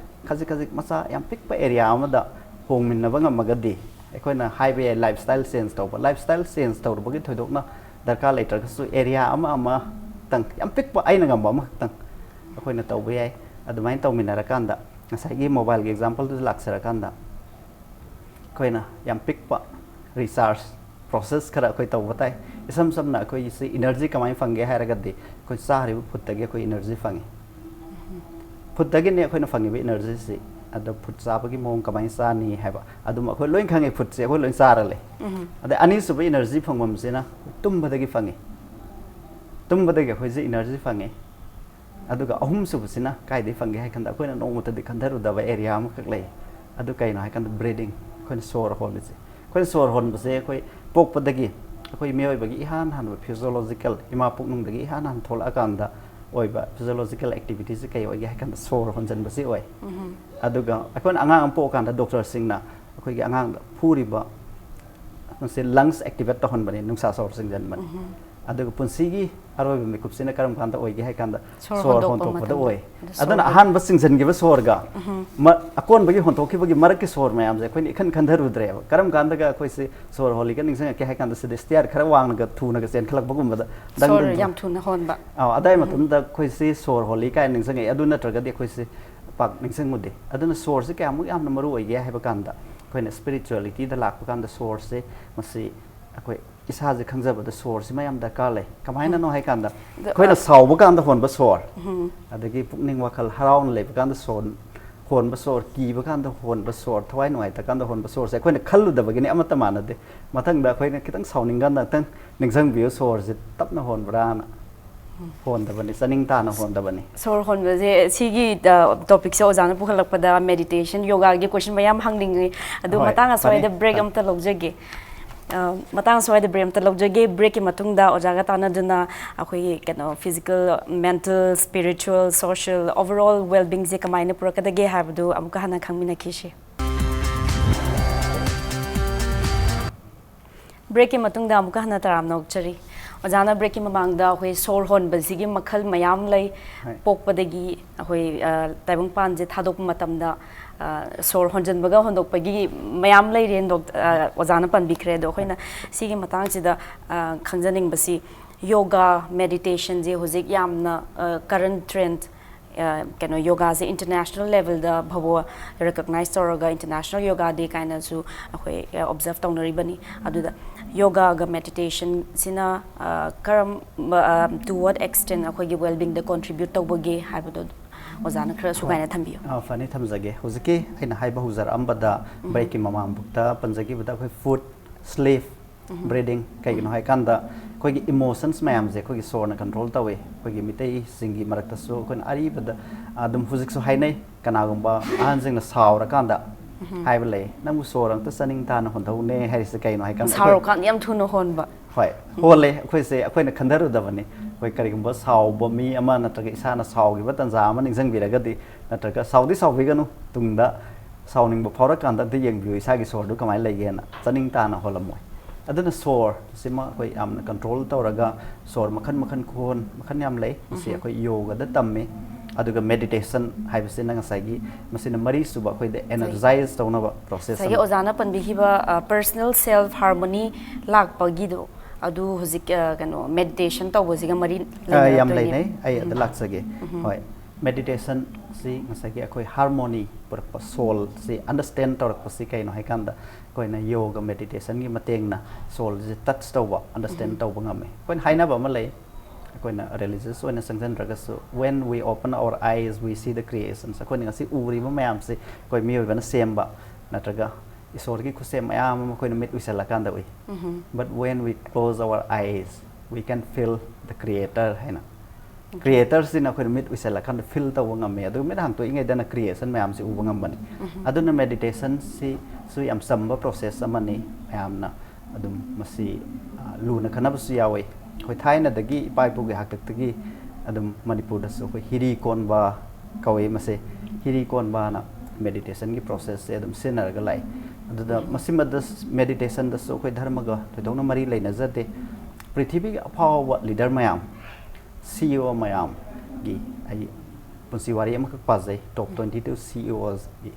Speaker 2: khaji masa yam pik pa area amada hongmin na banga magadi koi na highway lifestyle sense to ba lifestyle sense to ba gi thoidok na darkar lei tar su area ama tang yam pik pa ai na ngam ba ma tang akoi na tau bai adumain tau minara kanda ngasai gi mobile gi example du laksara kanda koi na yam pik pa recharge process khara koi tau batai isam na koi si energy kamai fange hai ragadi koi sari puttage koi energy fange puttage ne koi na fange be energy si ada put sa ba gi mong kamai sa ni haba aduma koi loin khange put se koi loin sara le ada ani su be energy phangmam se na tum badagi fange tum badagi koi ji energy fange aduga ahum su busina kai de fange hai khanda koi na no mata de khandaru da ba area am kak lei adu kai na hai kan breathing koi sor hol se koi sor hon bse koi pok padagi koi meoi bagi han physiological ima puk nung dagi han thol akanda oi ba physiological activities kai oi hai kan sor hon jan bse oi aduga akon anga am po kan da doctor singna koi gi anga phuri ba se lungs activate ta hon bani nungsa sor sing jan man ꯑꯗꯨꯒ ꯄꯨꯟꯁꯤꯒꯤ ꯑꯔꯣꯏꯕ ꯃꯤꯀꯨꯞꯁꯤꯅ ꯀꯔꯝ ꯀꯥꯟꯗ ꯑꯣꯏꯒꯦ ꯍꯥꯏ ꯀꯥꯟꯗ
Speaker 1: ꯁꯣꯔ
Speaker 2: ꯁꯣꯔ
Speaker 1: ꯍꯣꯟꯗꯣꯛꯄ
Speaker 2: ꯍꯣꯟꯊꯣꯛꯄꯗ
Speaker 1: ꯃꯇꯝꯗ.
Speaker 2: ꯑꯣꯏ
Speaker 1: ꯑꯗꯨ
Speaker 2: ꯑꯗꯨꯅ
Speaker 1: ꯁꯣꯔ
Speaker 2: ꯑꯍꯥꯟꯕ ꯆꯤꯡꯁꯤꯟꯈꯤꯕ ꯁꯣꯔꯒ ꯑꯀꯣꯟꯕꯒꯤ ꯍꯣꯟꯊꯣꯛꯈꯤꯕꯒꯤ ꯃꯔꯛꯀꯤ ꯁꯣꯔ ꯃꯌꯥꯝꯁꯦ ꯑꯩꯈꯣꯏꯅ ꯏꯈꯟ ꯈꯟꯊꯔꯨꯗ꯭ꯔꯦꯕ ꯀꯔꯝ ꯀꯥꯟꯗꯒ ꯑꯩꯈꯣꯏꯁꯦ ꯁꯣꯔ ꯍꯣꯜꯂꯤꯒ ꯅꯤꯡꯁꯤꯡꯉꯛꯀꯦ ꯍꯥꯏ ꯀꯥꯟꯗ ꯁꯤꯗ ꯁ꯭ꯇꯤꯌꯥꯔ ꯈꯔ ꯋꯥꯡꯅꯒ ꯊꯨꯅꯒ ꯆꯦꯟꯈꯠꯂꯛꯄꯒꯨꯝꯕꯗ
Speaker 1: ꯁꯣꯔ ꯌꯥꯝ ꯊꯨꯅ ꯍꯣꯟꯕ.
Speaker 2: ꯑꯗꯥꯏ ꯃꯇꯝꯗ ꯑꯩꯈꯣꯏꯁꯤ ꯁꯣꯔ ꯍꯣꯜꯂꯤ ꯀꯥꯏꯅ ꯅꯤꯡꯁꯤꯡꯉꯛꯑꯦ ꯑꯗꯨ ꯅꯠꯇ꯭ꯔꯒꯗꯤ ꯑꯩꯈꯣꯏꯁꯤ ꯄꯥꯛ ꯅꯤꯡꯁꯤꯡꯉꯨꯗꯦ ꯑꯗꯨꯅ ꯁꯣꯔꯁꯤ ꯀꯌꯥꯃꯨꯛ ꯌꯥꯝꯅ ꯃꯔꯨ ꯑꯣꯏꯒꯦ ꯍꯥꯏꯕ ꯀꯥꯟꯗ ꯑꯩꯈꯣꯏꯅ ꯁ꯭ꯄꯤꯔꯤꯆꯨꯋꯦꯂꯤꯇꯤꯗ ꯂꯥꯛꯄ ꯀꯥꯟꯗ ꯁꯣꯔꯁꯦ ꯃꯁꯤ ꯑꯩꯈꯣꯏ ꯏꯁꯥꯁꯦ ꯈꯪꯖꯕꯗ ꯁꯣꯔꯁꯤꯃ ꯌꯥꯝ ꯗꯔꯀꯥꯔ ꯂꯩ ꯀꯃꯥꯏꯅꯅꯣ ꯍꯥꯏ ꯀꯥꯟꯗ ꯑꯩꯈꯣꯏꯅ ꯁꯥꯎꯕ ꯀꯥꯟꯗ ꯍꯣꯟꯕ ꯁꯣꯔ ꯑꯗꯒꯤ ꯄꯨꯛꯅꯤꯡ ꯋꯥꯈꯜ ꯍꯔꯥꯎꯅ ꯂꯩꯕ ꯀꯥꯟꯗ ꯁꯣꯔ ꯍꯣꯟꯕ ꯁꯣꯔ ꯀꯤꯕ ꯀꯥꯟꯗ ꯍꯣꯟꯕ ꯁꯣꯔ ꯊꯋꯥꯏ ꯅꯨꯡꯉꯥꯏꯇꯀꯥꯟꯗ ꯍꯣꯟꯕ ꯁꯣꯔꯁꯦ ꯑꯩꯈꯣꯏꯅ ꯈꯜꯂꯨꯗꯕꯒꯤꯅꯤ ꯑꯃꯠꯇ ꯃꯥꯟꯅꯗꯦ ꯃꯊꯪꯗ ꯑꯩꯈꯣꯏꯅ ꯈꯤꯇꯪ ꯁꯥꯎꯅꯤꯡꯀꯥꯟꯗ ꯈꯤꯇꯪ ꯅꯤꯡꯁꯤꯡꯕꯤꯌꯨ ꯁꯣꯔꯁꯦ ꯇꯞꯅ ꯍꯣꯟꯕ꯭ꯔꯥꯅ ꯍꯣꯟꯗꯕꯅꯤ ꯆꯥꯅꯤꯡ ꯇꯥꯅ ꯍꯣꯟꯗꯕꯅꯤ
Speaker 1: ꯁꯣꯔ ꯍꯣꯟꯕꯁꯦ ꯁꯤꯒꯤ ꯇꯣꯄꯤꯛꯁꯦ ꯑꯣꯖꯥꯅ ꯄꯨꯈꯠꯂꯛꯄꯗ ꯃꯦꯗꯤꯇꯦꯁꯟ ꯌꯣꯒꯥꯒꯤ ꯀꯣꯏꯁꯟ ꯃꯌꯥꯝ ꯍꯪꯅꯤꯡꯉꯤ ꯑꯗꯨ
Speaker 2: ꯍꯣꯏ
Speaker 1: ꯃꯇꯥꯡ
Speaker 2: ꯐꯅꯤ
Speaker 1: ꯑꯁ꯭ꯋꯥꯏꯗ ꯕ꯭ꯔꯦꯛ ꯑꯃꯇ ꯂꯧꯖꯒꯦ ꯃꯇꯥꯡ ꯑꯁ꯭ꯋꯥꯏꯗ ꯕ꯭ꯔꯦꯛ ꯑꯃꯇ ꯂꯧꯖꯒꯦ ꯕ꯭ꯔꯦꯛꯀꯤ ꯃꯇꯨꯡꯗ ꯑꯣꯖꯥꯒ ꯇꯥꯟꯅꯗꯨꯅ ꯑꯩꯈꯣꯏꯒꯤ ꯀꯩꯅꯣ physical mental spiritual social overall ꯋꯦꯜꯕꯤꯡꯁꯦ ꯀꯃꯥꯏꯅ ꯄꯨꯔꯛꯀꯗꯒꯦ ꯍꯥꯏꯕꯗꯨ ꯑꯃꯨꯛꯀ ꯍꯟꯅ ꯈꯪꯃꯤꯟꯅꯈꯤꯁꯤ ꯕ꯭ꯔꯦꯛꯀꯤ ꯃꯇꯨꯡꯗ ꯑꯃꯨꯛꯀ ꯍꯟꯅ ꯇꯔꯥꯝꯅ ꯑꯣꯛꯆꯔꯤ ꯑꯣꯖꯥꯅ ꯕ꯭ꯔꯦꯛꯀꯤ ꯃꯃꯥꯡꯗ ꯑꯩꯈꯣꯏ ꯁꯣꯔ ꯍꯣꯟꯕꯁꯤꯒꯤ ꯃꯈꯜ ꯃꯌꯥꯝ ꯂꯩ ꯄꯣꯛꯄꯗꯒꯤ ꯑꯩꯈꯣꯏ ꯇꯥꯏꯕꯪꯄꯥꯟꯁꯦ ꯊꯥꯗꯣꯛꯄ ꯃꯇꯝꯗ ꯁꯣꯔ ꯍꯣꯟꯖꯟꯕꯒ ꯍꯣꯟꯗꯣꯛꯄꯒꯤ ꯃꯌꯥꯝ ꯂꯩꯔꯦ ꯑꯣꯖꯥꯅ ꯄꯟꯕꯤꯈ꯭ರೆ ꯑꯗꯣ ꯑꯩꯈꯣꯏꯅ ꯁꯤꯒꯤ ꯃꯇꯥꯡꯁꯤꯗ ꯈꯪꯖꯅꯤꯡꯕꯁꯤ ꯌꯣꯒꯥ ꯃꯦꯗꯤꯇꯦꯁꯟꯁꯦ ꯍꯧꯖꯤꯛ ꯌꯥꯝꯅ ꯀꯔꯟ ꯇ꯭ꯔꯦꯟ ꯀꯩꯅꯣ ꯌꯣꯒꯥꯁꯦ ꯏꯟꯇꯔꯅꯦꯁꯅꯦꯜ ꯂꯦꯚꯦꯜꯗ ꯐꯥꯎꯕ ꯔꯤꯀꯛꯅꯥꯏꯖ ꯇꯧꯔꯒ ꯏꯟꯇꯔꯅꯦꯁꯅꯦꯜ ꯌꯣꯒꯥ ꯗꯦ ꯀꯥꯏꯅꯁꯨ ꯑꯩꯈꯣꯏ ꯑꯣꯕꯖꯔꯞ ꯇꯧꯅꯔꯤꯕꯅꯤ ꯑꯗꯨꯗ ꯌꯣꯒꯥꯒ ꯃꯦꯗꯤꯇꯦꯁꯟꯁꯤꯅ ꯀꯔꯝꯕ ꯇꯨ ꯋꯥꯠ ꯑꯦꯛꯁꯇꯦꯟ ꯑꯩꯈꯣꯏꯒꯤ ꯋꯦꯜꯕꯤꯡꯗ ꯀꯣꯟꯇ꯭ꯔꯤꯕ꯭ꯌꯨꯠ ꯇꯧꯕꯒꯦ ꯍꯥꯏꯕꯗꯣ ꯑꯣꯖꯥꯅ ꯈꯔ ꯁꯨꯒꯥꯏꯅ ꯊꯝꯕꯤꯌꯨ
Speaker 2: ꯐꯅꯤ ꯊꯝꯖꯒꯦ ꯍꯧꯖꯤꯛꯀꯤ ꯑꯩꯅ ꯍꯥꯏꯕ ꯍꯧꯖꯔꯛꯑꯝꯕꯗ ꯕ꯭ꯔꯦꯛꯀꯤ ꯃꯃꯥꯡꯕꯨꯛꯇ ꯄꯟꯖꯈꯤꯕꯗ ꯑꯩꯈꯣꯏ ꯐꯨꯗ ꯁ꯭ꯂꯤꯞ ꯕ꯭ꯔꯤꯗꯤꯡ ꯀꯩꯒꯤꯅꯣ ꯍꯥꯏꯀꯥꯟꯗ ꯑꯩꯈꯣꯏꯒꯤ ꯏꯃꯣꯁꯟꯁ ꯃꯌꯥꯝꯁꯦ ꯑꯩꯈꯣꯏꯒꯤ ꯁꯣꯔꯅ ꯀꯟꯇ꯭ꯔꯣꯜ ꯇꯧꯋꯤ ꯑꯩꯈꯣꯏꯒꯤ ꯃꯤꯇꯩꯁꯤꯡꯒꯤ ꯃꯔꯛꯇꯁꯨ ꯑꯩꯈꯣꯏꯅ ꯑꯔꯤꯕꯗ ꯑꯗꯨꯝ ꯍꯧꯖꯤꯛꯁꯨ ꯍꯥꯏꯅꯩ ꯀꯅꯥꯒꯨꯝꯕ ꯑꯍꯟꯁꯤꯡꯅ ꯁꯥꯎꯔꯀꯥꯟꯗ ꯍꯥꯏꯕ ꯂꯩ ꯅꯪꯕꯨ ꯁꯣꯔ ꯑꯝꯇ ꯆꯥꯅꯤꯡ ꯇꯥꯅ ꯍꯣꯟꯊꯧꯅꯦ ꯍꯥꯏꯔꯤꯁꯦ ꯀꯩꯅꯣ ꯍꯥꯏꯀꯥꯟꯗ
Speaker 1: ꯁꯥꯎꯔꯀꯥꯟꯗ ꯌꯥꯝ ꯊꯨꯅ ꯍꯣꯟꯕ
Speaker 2: ꯍꯣꯏ ꯍꯣꯜꯂꯦ ꯑꯩꯈꯣꯏꯁꯦ ꯑꯩꯈꯣꯏꯅ ꯈꯟꯊꯔꯨꯗꯕꯅꯤ ꯑꯩꯈꯣꯏ ꯀꯔꯤꯒꯨꯝꯕ ꯁꯥꯎꯕ ꯃꯤ ꯑꯃ ꯅꯠꯇ꯭ꯔꯒ ꯏꯁꯥꯅ ꯁꯥꯎꯈꯤꯕ ꯇꯟꯖꯥ ꯑꯃ ꯅꯤꯡꯁꯤꯡꯕꯤꯔꯒꯗꯤ ꯅꯠꯇ꯭ꯔꯒ ꯁꯥꯎꯗꯤ ꯁꯥꯎꯕꯤꯒꯅꯨ ꯇꯨꯡꯗ ꯁꯥꯎꯅꯤꯡꯕ ꯐꯥꯎꯔꯀꯥꯟꯗ ꯑꯝꯇ ꯌꯦꯡꯕꯤꯌꯨ ꯏꯁꯥꯒꯤ ꯁꯣꯔꯗꯨ ꯀꯃꯥꯏꯅ ꯂꯩꯒꯦꯅ ꯆꯥꯅꯤꯡ ꯇꯥꯅ ꯍꯣꯜꯂꯝꯃꯣꯏ ꯑꯗꯨꯅ ꯁꯣꯔ ꯁꯤꯃ ꯑꯩꯈꯣꯏ ꯌꯥꯝꯅ ꯀꯟꯇ꯭ꯔꯣꯜ ꯇꯧꯔꯒ ꯁꯣꯔ ꯃꯈꯟ ꯃꯈꯟ ꯈꯣꯟ ꯃꯈꯟ ꯌꯥꯝ ꯂꯩ ꯃꯁꯤ ꯑꯩꯈꯣꯏ ꯌꯣꯒꯗ ꯇꯝꯃꯤ ꯑꯗꯨꯒ ꯃꯦꯗꯤꯇꯦꯁꯟ ꯍꯥꯏꯕꯁꯤꯅ ꯉꯁꯥꯏꯒꯤ ꯃꯁꯤꯅ ꯃꯔꯤꯁꯨꯕ ꯑꯩꯈꯣꯏꯗ ꯑꯦꯅꯔꯖꯥꯏꯖ ꯇꯧꯅꯕ ꯄ꯭ꯔꯣꯁꯦꯁ
Speaker 1: ꯉꯁꯥꯏꯒꯤ ꯑꯣꯖꯥꯅ ꯄꯟꯕꯤꯈꯤꯕ ꯄꯔꯁꯅꯦꯜ ꯁꯦꯜꯐ ꯍꯥꯔꯃꯣꯅꯤ ꯂꯥꯛꯄꯒꯤꯗꯣ ꯑꯗꯨ ꯍꯧꯖꯤꯛ ꯀꯩꯅꯣ ꯃꯦꯗꯤꯇꯦꯁꯟ ꯇꯧꯕꯁꯤꯒ ꯃꯔꯤ
Speaker 2: ꯌꯥꯝ ꯂꯩꯅꯩ ꯑꯩ ꯑꯗ ꯂꯥꯛꯆꯒꯦ ꯍꯣꯏ ꯃꯦꯗꯤꯇꯦꯁꯟꯁꯤ ꯉꯁꯥꯏꯒꯤ ꯑꯩꯈꯣꯏ ꯍꯥꯔꯃꯣꯅꯤ ꯄꯨꯔꯛꯄ ꯁꯣꯜꯁꯤ ꯑꯟꯗꯔꯁꯇꯦꯟ ꯇꯧꯔꯛꯄꯁꯤ ꯀꯩꯅꯣ ꯍꯥꯏꯀꯥꯟꯗ ꯑꯩꯈꯣꯏꯅ ꯌꯣꯒ ꯃꯦꯗꯤꯇꯦꯁꯟꯒꯤ ꯃꯇꯦꯡꯅ ꯁꯣꯜꯁꯤ ꯇꯆ ꯇꯧꯕ ꯑꯟꯗꯔꯁꯇꯦꯟ ꯇꯧꯕ ꯉꯝꯃꯤ ꯑꯩꯈꯣꯏꯅ ꯍꯥꯏꯅꯕ ꯑꯃ ꯂꯩ ꯑꯩꯈꯣꯏꯅ ꯔꯤꯂꯤꯖꯤꯌꯁ ꯑꯣꯏꯅ ꯆꯪꯁꯤꯟꯗ꯭ꯔꯒꯁꯨ when we open our eyes we see the ꯀ꯭रिꯌꯦꯁꯟꯁ ꯑꯩꯈꯣꯏꯅ ꯉꯁꯤ ꯎꯔꯤꯕ ꯃꯌꯥꯝꯁꯤ ꯑꯩꯈꯣꯏ ꯃꯤꯑꯣꯏꯕꯅ ꯁꯦꯝꯕ ꯅꯠꯇ꯭ꯔꯒ ꯏꯁꯣꯔꯒꯤ ꯈꯨꯠꯁꯦꯝ ꯃꯌꯥꯝ ꯑꯃ ꯑꯩꯈꯣꯏꯅ ꯃꯤꯠ ꯎꯏꯁꯜꯂꯀꯥꯟꯗ ꯎꯏ but when we close our eyes we can feel the creator ꯍꯥꯏꯅ ꯀ꯭ꯔꯤꯌꯦꯇꯔꯁꯤꯅ ꯑꯩꯈꯣꯏꯅ ꯃꯤꯠ ꯎꯏꯁꯜꯂꯀꯥꯟꯗ ꯐꯤꯜ ꯇꯧꯕ ꯉꯝꯃꯤ ꯑꯗꯨꯒ ꯃꯤꯠ ꯍꯥꯡꯇꯣꯛꯏꯉꯩꯗꯅ ꯀ꯭रिꯌꯦꯁꯟ ꯃꯌꯥꯝꯁꯤ ꯎꯕ ꯉꯝꯕꯅꯤ ꯑꯗꯨꯅ ꯃꯦꯗꯤꯇꯦꯁꯟꯁꯤꯁꯨ ꯌꯥꯝ ꯆꯝꯕ ꯄ꯭ꯔꯣꯁꯦꯁ ꯑꯃꯅꯤ ꯃꯌꯥꯝꯅ ꯑꯗꯨꯝ ꯃꯁꯤ ꯂꯨꯅ ꯈꯟꯅꯕꯁꯨ ꯌꯥꯎꯋꯤ ꯑꯩꯈꯣꯏ ꯊꯥꯏꯅꯗꯒꯤ ꯏꯄꯥ ꯏꯄꯨꯒꯤ ꯍꯥꯛꯇꯛꯇꯒꯤ ꯑꯗꯨꯝ ꯃꯅꯤꯄꯨꯔꯗꯁꯨ ꯑꯩꯈꯣꯏ ꯍꯤꯔꯤ ꯀꯣꯟꯕ ꯀꯧꯏ ꯃꯁꯤ ꯍꯤꯔꯤ ꯀꯣꯟꯕꯅ ꯃꯦꯗꯤꯇꯦꯁꯟꯒꯤ ꯄ꯭ꯔꯣꯁꯦꯁꯁꯦ ꯑꯗꯨꯝ ꯁꯤꯖꯤꯟꯅꯔꯒ ꯂꯥꯛꯏ ꯑꯗꯨꯗ ꯃꯁꯤꯃꯗ ꯃꯦꯗꯤꯇꯦꯁꯟꯗꯁꯨ ꯑꯩꯈꯣꯏ ꯙꯔꯃꯒ ꯊꯣꯏꯗꯣꯛꯅ ꯃꯔꯤ ꯂꯩꯅꯖꯗꯦ ꯄ꯭ꯔꯤꯊꯤꯕꯤꯒꯤ ꯑꯐꯥꯎꯕ ꯂꯤꯗꯔ ꯃꯌꯥꯝ CEO ꯃꯌꯥꯝꯒꯤ ꯑꯩ ꯄꯨꯟꯁꯤ ꯋꯥꯔꯤ ꯑꯃꯈꯛ ꯄꯥꯖꯩ ꯇꯣꯞ 22 CEOsꯒꯤ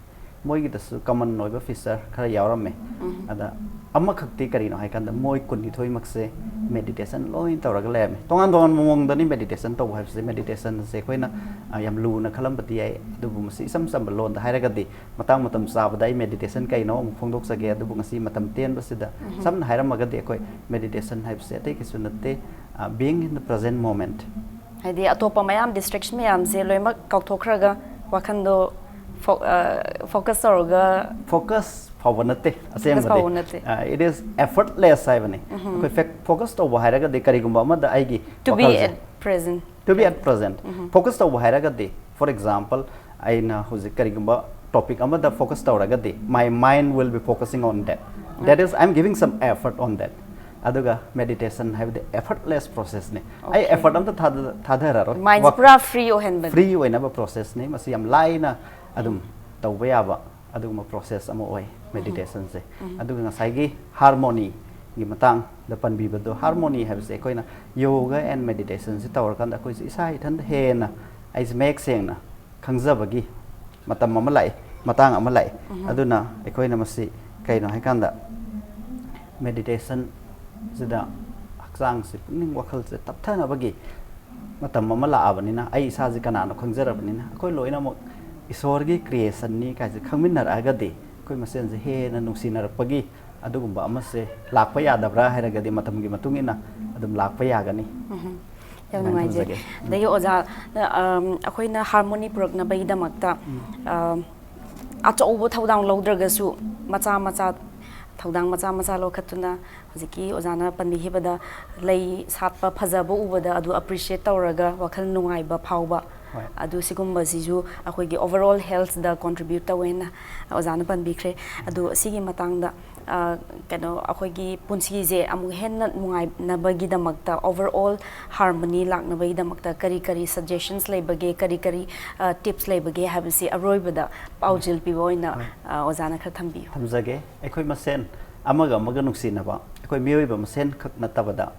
Speaker 2: ꯃꯣꯏꯒꯤꯗꯁꯨ ꯀꯃꯟ ꯑꯣꯏꯕ ꯐꯤꯆꯔ ꯈꯔ ꯌꯥꯎꯔꯝꯃꯦ ꯑꯗ ꯑꯃꯈꯛꯇꯤ ꯀꯔꯤꯅꯣ ꯍꯥꯏꯀꯥꯟꯗ ꯃꯣꯏ 12ꯃꯛꯁꯦ ꯃꯦꯗꯤꯇꯦꯁꯟ ꯂꯣꯏ ꯇꯧꯔꯒ ꯂꯩꯔꯝꯃꯦ ꯇꯣꯉꯥꯟ ꯇꯣꯉꯥꯟꯕ ꯃꯑꯣꯡꯗꯅꯤ ꯃꯦꯗꯤꯇꯦꯁꯟ ꯇꯧꯕ ꯍꯥꯏꯕꯁꯦ ꯃꯦꯗꯤꯇꯦꯁꯟꯁꯦ ꯑꯩꯈꯣꯏꯅ ꯌꯥꯝ ꯂꯨꯅ ꯈꯜꯂꯝꯕꯗꯤ ꯌꯥꯏ ꯑꯗꯨꯕꯨ ꯃꯁꯤ ꯏꯆꯝ ꯆꯝꯕ ꯂꯣꯟꯗ ꯍꯥꯏꯔꯒꯗꯤ ꯃꯇꯥꯡ ꯃꯇꯝ ꯆꯥꯕꯗ ꯑꯩ ꯃꯦꯗꯤꯇꯦꯁꯟ ꯀꯩꯅꯣ ꯑꯃꯨꯛ ꯐꯣꯡꯗꯣꯛꯆꯒꯦ ꯑꯗꯨꯕꯨ ꯉꯁꯤ ꯃꯇꯝ ꯇꯦꯟꯕꯁꯤꯗ ꯁꯝꯅ ꯍꯥꯏꯔꯝꯃꯒꯗꯤ ꯑꯩꯈꯣꯏ ꯃꯦꯗꯤꯇꯦꯁꯟ ꯍꯥꯏꯕꯁꯦ ꯑꯇꯩ ꯀꯩꯁꯨ ꯅꯠꯇꯦ being in the present moment
Speaker 1: ꯍꯥꯏꯗꯤ ꯑꯇꯣꯞꯄ ꯃꯌꯥꯝ ꯗꯤꯁꯇ꯭ꯔꯦꯛꯁꯟ ꯃꯌꯥꯝꯁꯦ ꯂꯣꯏꯅꯃꯛ ꯀꯥꯎꯊꯣꯛꯈ꯭ꯔꯒ ꯋꯥꯈꯟꯗꯣ ꯐꯣꯀꯁ ꯇꯧꯔꯒ
Speaker 2: ꯐꯣꯀꯁ ꯐꯥꯎꯕ ꯅꯠꯇꯦ
Speaker 1: ꯐꯣꯀꯁ
Speaker 2: ꯑꯁꯦꯡꯕꯗꯤ
Speaker 1: ꯐꯥꯎꯕ ꯅꯠꯇꯦ
Speaker 2: ꯏꯠ ꯏꯁ ꯑꯦꯐꯔꯠꯂꯦꯁ ꯍꯥꯏꯕꯅꯤ ꯑꯩꯈꯣꯏ ꯐꯣꯀꯁ ꯇꯧꯕ ꯍꯥꯏꯔꯒꯗꯤ ꯀꯔꯤꯒꯨꯝꯕ ꯑꯃꯗ ꯑꯩꯒꯤ
Speaker 1: ꯇꯨ ꯕꯤ
Speaker 2: ꯋꯥꯈꯜꯁꯦ
Speaker 1: at present
Speaker 2: to be at present focus tꯧꯕ ꯍꯥꯏꯔꯒꯗꯤ for example ꯑꯩꯅ ꯍꯧꯖꯤꯛ ꯀꯔꯤꯒꯨꯝꯕ topic amada focus tꯧꯔꯒꯗꯤ my mind will be focusing on that is I'm giving some effort on that aduga meditation habde effortless process ne ai effort amta thadhararo
Speaker 1: mind pura free ohenba
Speaker 2: free oinaba process ne masi yam laina adum tauba yaba aduguma process ama oi meditation se aduga ngasai gi harmony gi matang da panbibado harmony habse koina yoga and meditation si tawr kan da koi isa ithan hena ais make seng na khangjabagi matam ama lai matang ama lai aduna koina masi kaino hai kan da meditation sida haksang si puning wakhal se tapthana bagi matam ama la abanina ai isa ji kana no khangjarabnina koi loina mo isor gi creation ni kai ji khangminar agadi koi masen je he na nungsinar pagi adugumba amase lakpa yadabra hairagadi matam gi matungina adum lakpa yagani
Speaker 1: yam ngai je dai oja akoina harmony prog na bai damakta achoubo thaudang lodragasu macha macha thaudang macha macha lokhatuna hojiki ojana panbi hebada lei satpa phajaba ubada adu appreciate tawraga wakhal nungai ba phawba adu sigumba siju akoigi overall health da contribute tawena ojana panbi khre adu sigi matangda kano akoigi punsi je amu henna nungai nabagi damakta overall harmony laknabagi damakta kari kari suggestions leibage kari kari tips leibage habisi aroibada paujil piboina ojana khar thambi
Speaker 2: thamjage ekoi masen amaga amaga nuksinaba ekoi miyoiba masen khak natabada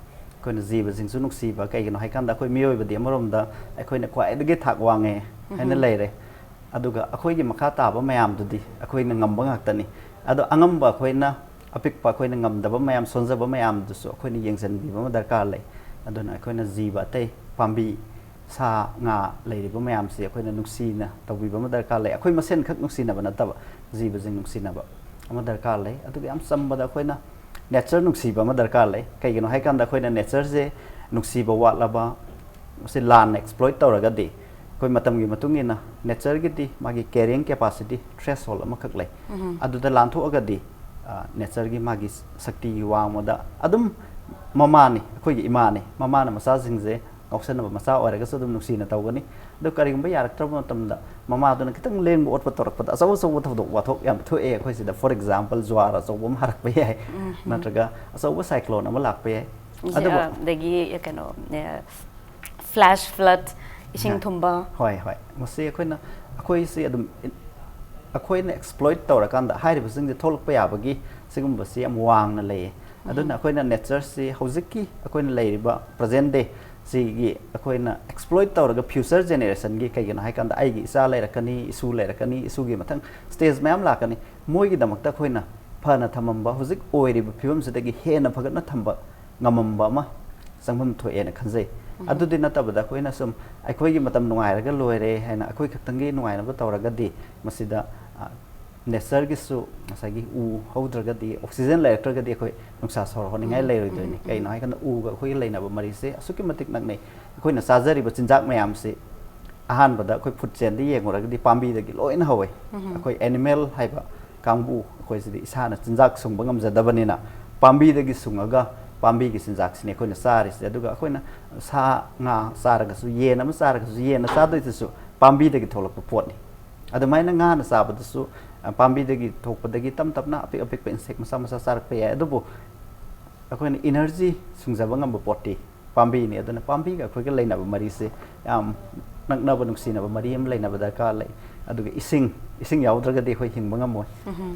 Speaker 2: koina jiba jingsu nuksiba kaigino haikanda akoi miyoiba di amaromda ekoina kwaidagi thak wange haina leire aduga akoigi makha taba mayam dudi akoina ngamba ngaktani ado angamba akoina apikpa akoina ngamdaba mayam sonjaba mayam dusu akoina yengjanbiba ma darkar lei aduna akoina jiba tai pambi sa nga leiriba mayam si akoina nuksina tawbiba ma darkar lei akoi masen khak nuksina ba nataba jiba jing nuksina ba ama darkar lei aduga yam sambada akoina nature nuksiba ma darkar lei kaigino haikanda akoina nature je nuksiba watlaba se lan exploit tawragadi koi matam gi matungina nature gi di magi carrying capacity threshold ama khak lei aduda lan thu agadi nature gi magi sakti gi wangmoda adum mamani koi gi imani mamana masa jingje ngausanaba masa oraga so dum nuksina tawgani do karigumba yarak trabo tamda mama duna kitang leng bo otpa torak pada asaw saw thawdo wathok yam thu e khoi sida for example zwara so bom harak pe hai natraga asaw cyclone ama lak pe
Speaker 1: adabu dagi kano flash flood ising thumba
Speaker 2: hoi hoi mase khoina akhoi se adum akhoina exploit tawrakanda hairiba singde tholak pa yabagi sigumba se am wangna lei aduna akhoina nature se hojiki akhoina leiriba present day sigi akoina exploit tawraga future generation gi kaigina haikanda aigi isa leirakani isu leirakani isu gi mathang stage mayam lakani moi gi damakta khoina phana thamamba hojik oiriba phibam sidagi hena phagatna thamba ngamamba ma sangbam thoena khanjai adudi natabada khoina sum akoi gi matam nungairaga loire haina akoi khaktangi nungainaba tawraga di masida nature gi su masagi u haudraga di oxygen leiraktraga di akoi nungsa sor honingai leiroidoni kaina haikanda u ga khoi leinaba mari se asuki matik naknei khoina sajari ba chinjak mayam se ahan bada khoi food chain di yenguraga di pambi dagi loina hawai akoi animal haiba kangbu khoi sidi isana chinjak sungba ngamjadabani na pambi dagi sungaga pambi gi chinjak sine khoina sari se aduga khoina sa nga saraga su yena ma saraga su yena sadoi su pambi dagi tholak potni adumaina nga na sabada su pambi dagi thokpadagi tam tapna apik apik insect masa masa sarak pe adubu akoina energy sungjaba ngamba potti pambi ni aduna pambi ga khoi ga leinaba mari se yam naknaba nungsinaba mari am leinaba darkar lei aduga ising yaudraga de khoi hingba ngamoi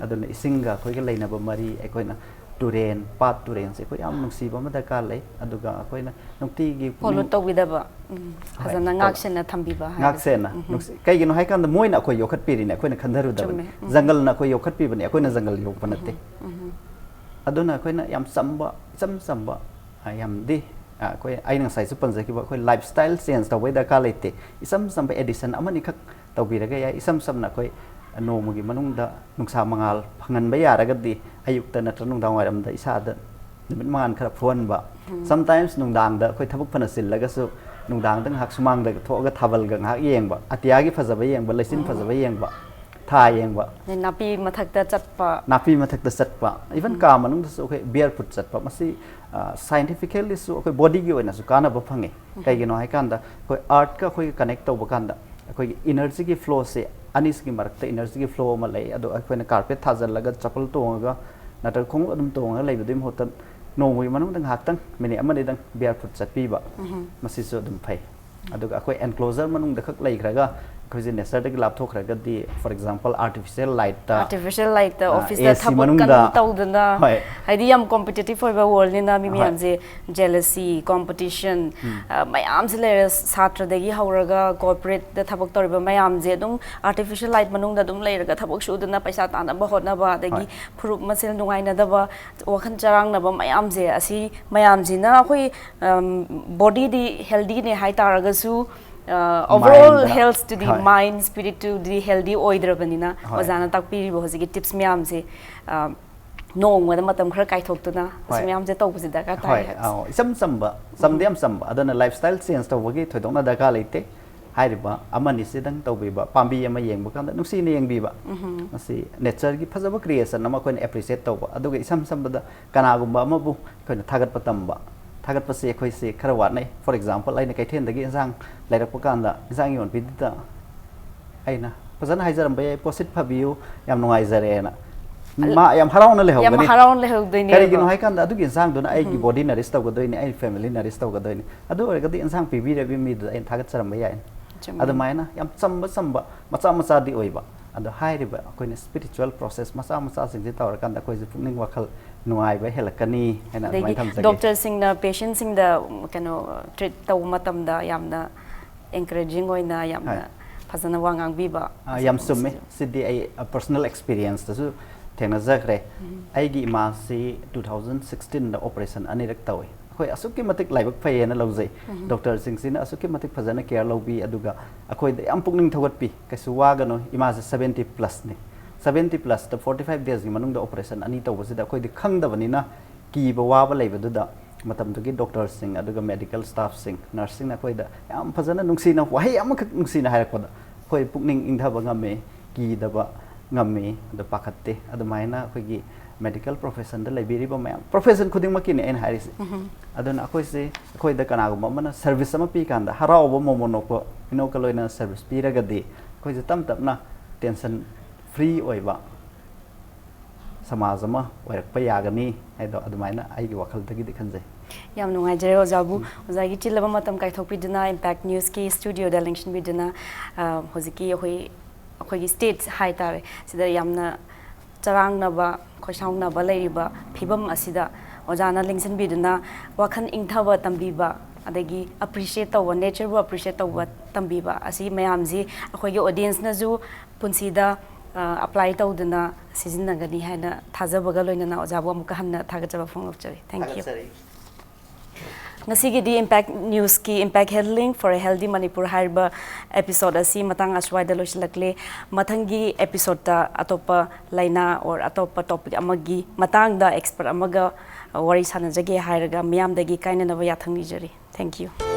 Speaker 2: aduna ising ga khoi ga leinaba mari akoina turen pat turen se khoi yam nungsiba ma darkar lei aduga akoina nungti gi
Speaker 1: follow tawidaba hazana ngaksena thambiba
Speaker 2: ngaksena kaigino haikanda moina khoi yokhat pirine akoina khandaru daba jungle na khoi yokhat pi bani akoina jungle yok panate aduna akoina yam samba samba yam di koi aina sai su panja ki ba koi lifestyle change tawai da ka leite isam samba edition amani khak tawbiraga ya isam samna koi nomugi manungda nungsa mangal phangan ba yaraga di ayukta natra nungdang waram da isada nimit mangan khara phon ba sometimes nungdang da koi thabuk phana sillaga su nungdang dang hak sumang da thoga thabal ga hak yeng ba atiya gi phajaba yeng ba lesin phajaba yeng ba tha yeng ba
Speaker 1: napi mathakta
Speaker 2: chatpa even ka manung da su koi barefoot chatpa masi scientifically su koi body gi oina su kana ba phange kai gi no hai kanda koi art ka koi connect tawba kanda koi energy gi flow se anis gi marakta energy gi flow ma lei ado koi na carpet thajal laga chapal tonga natar khong adum tonga lei bidim hotan no mui manung dang haktang mini amani dang barefoot chatpi ba masi su dum phai aduga koi enclosure manung da khak lei khraga ꯑꯩꯈꯣꯏꯁꯦ ꯅꯦꯆꯔꯗꯒꯤ ꯂꯥꯞꯊꯣꯛꯈ꯭ꯔꯒꯗꯤ for example artificial ꯂꯥꯏꯠꯇ
Speaker 1: artificial light office da thabak kan tawdana haidi yam competitive oiba world ni na mi miyam je jealousy competition mayam se le satra dagi hauraga corporate da thabak toriba mayam je dum artificial light manung da dum leiraga thabak su duna paisa ta na ba hotna ba dagi phurup masel nungai na da ba wakhan charang na ba mayam je asi mayam ji na khoi body di healthy ne hai taraga su overall health to the mind spirit to the healthy oidrabanina ozana takpiri bo hosigi tips myam se nong wada matam khara kai thoktuna myam je tawbusi daka tai
Speaker 2: isam samba samdiam samba adana lifestyle change tawbagi thoidongna daka leite hairiba amani sidang tawbiba pambi ama yengba kanda nusi ne yengbiba asi nature gi phajaba creation ama koin appreciate tawba aduga isam samba da kana gumba ama bu koin thagat patamba thagat pase khoi se khara wat nei for example aina kai then dagi insang lairak pakanda insang yon pidita aina pazana haijaram bay posit phabiu yam nungai jare na ma yam harauna le hogani
Speaker 1: yam harauna le hogdini
Speaker 2: kari gi no hai kanda adu gi insang dona ai gi body nourish taw gadoini ai family nourish taw gadoini adu orgadi insang pibi rebi mi da ain thagat charam bay ai adu maina yam samba samba macha macha di oiba adu hai riba koina spiritual process macha macha sing ji tawar kanda koi ji pukning wakhal nuai ba helakani hena mai tham jage
Speaker 1: doctor sing na patient sing da kano treat taw matam da yamna encouraging oina yamna fazana wangang biba
Speaker 2: yam summe sidi ai personal experience tasu thena jakre ai gi ma si 2016 da operation anirak tawi khoi asuki matik laibak phai na lojai doctor sing sin asuki matik fazana care lobi aduga akhoi da yam pukning thogat pi kaisu wa gano ima 70 plus ne 70 plus the 45 days gi manung da operation ani tawbasi da khoi di khang da bani na ki ba wa ba leiba du da matam du gi doctor sing aduga medical staff sing nursing na khoi da yam fazana nungsi na wahi am khak nungsi na harak da khoi pukning ingtha ba ngame ki da ba ngame da pakatte adu maina khoi gi medical profession da leibiri ba mayam profession khuding ma ki ne en haris aduna khoi se khoi da kana gu ma na service ama pi kan da harau ba momono ko ino ka loina service pi ra ga di khoi je tam tap na tension free oiba samaj ama oirakpa yagani aido adumaina aigi wakhal dagi dikhanjai
Speaker 1: yam nungai jare ojabu ozagi chilaba matam kai thokpi duna impact news ki studio da linction bi duna hojiki hoi gi state high tare sida yamna charang na ba khosaung na ba leiba phibam asida ojana linction bi duna wakhan ingthaba tambiba adagi appreciate tawa nature bu appreciate tawa tambiba asi mayam ji akhoi gi audience na ju punsida apply tawduna sijinnagani haina thajabaga loinana ojabu amuka hanna thagachaba phongokchari thank you ngasigi di impact news ki impact handling for a healthy manipur harba episode asi matang aswai da loislakle mathangi episode ta atopa laina or atopa topic amagi matang da expert amaga wari sanajage hairaga miyam dagi kaina na ba yathangni jari thank you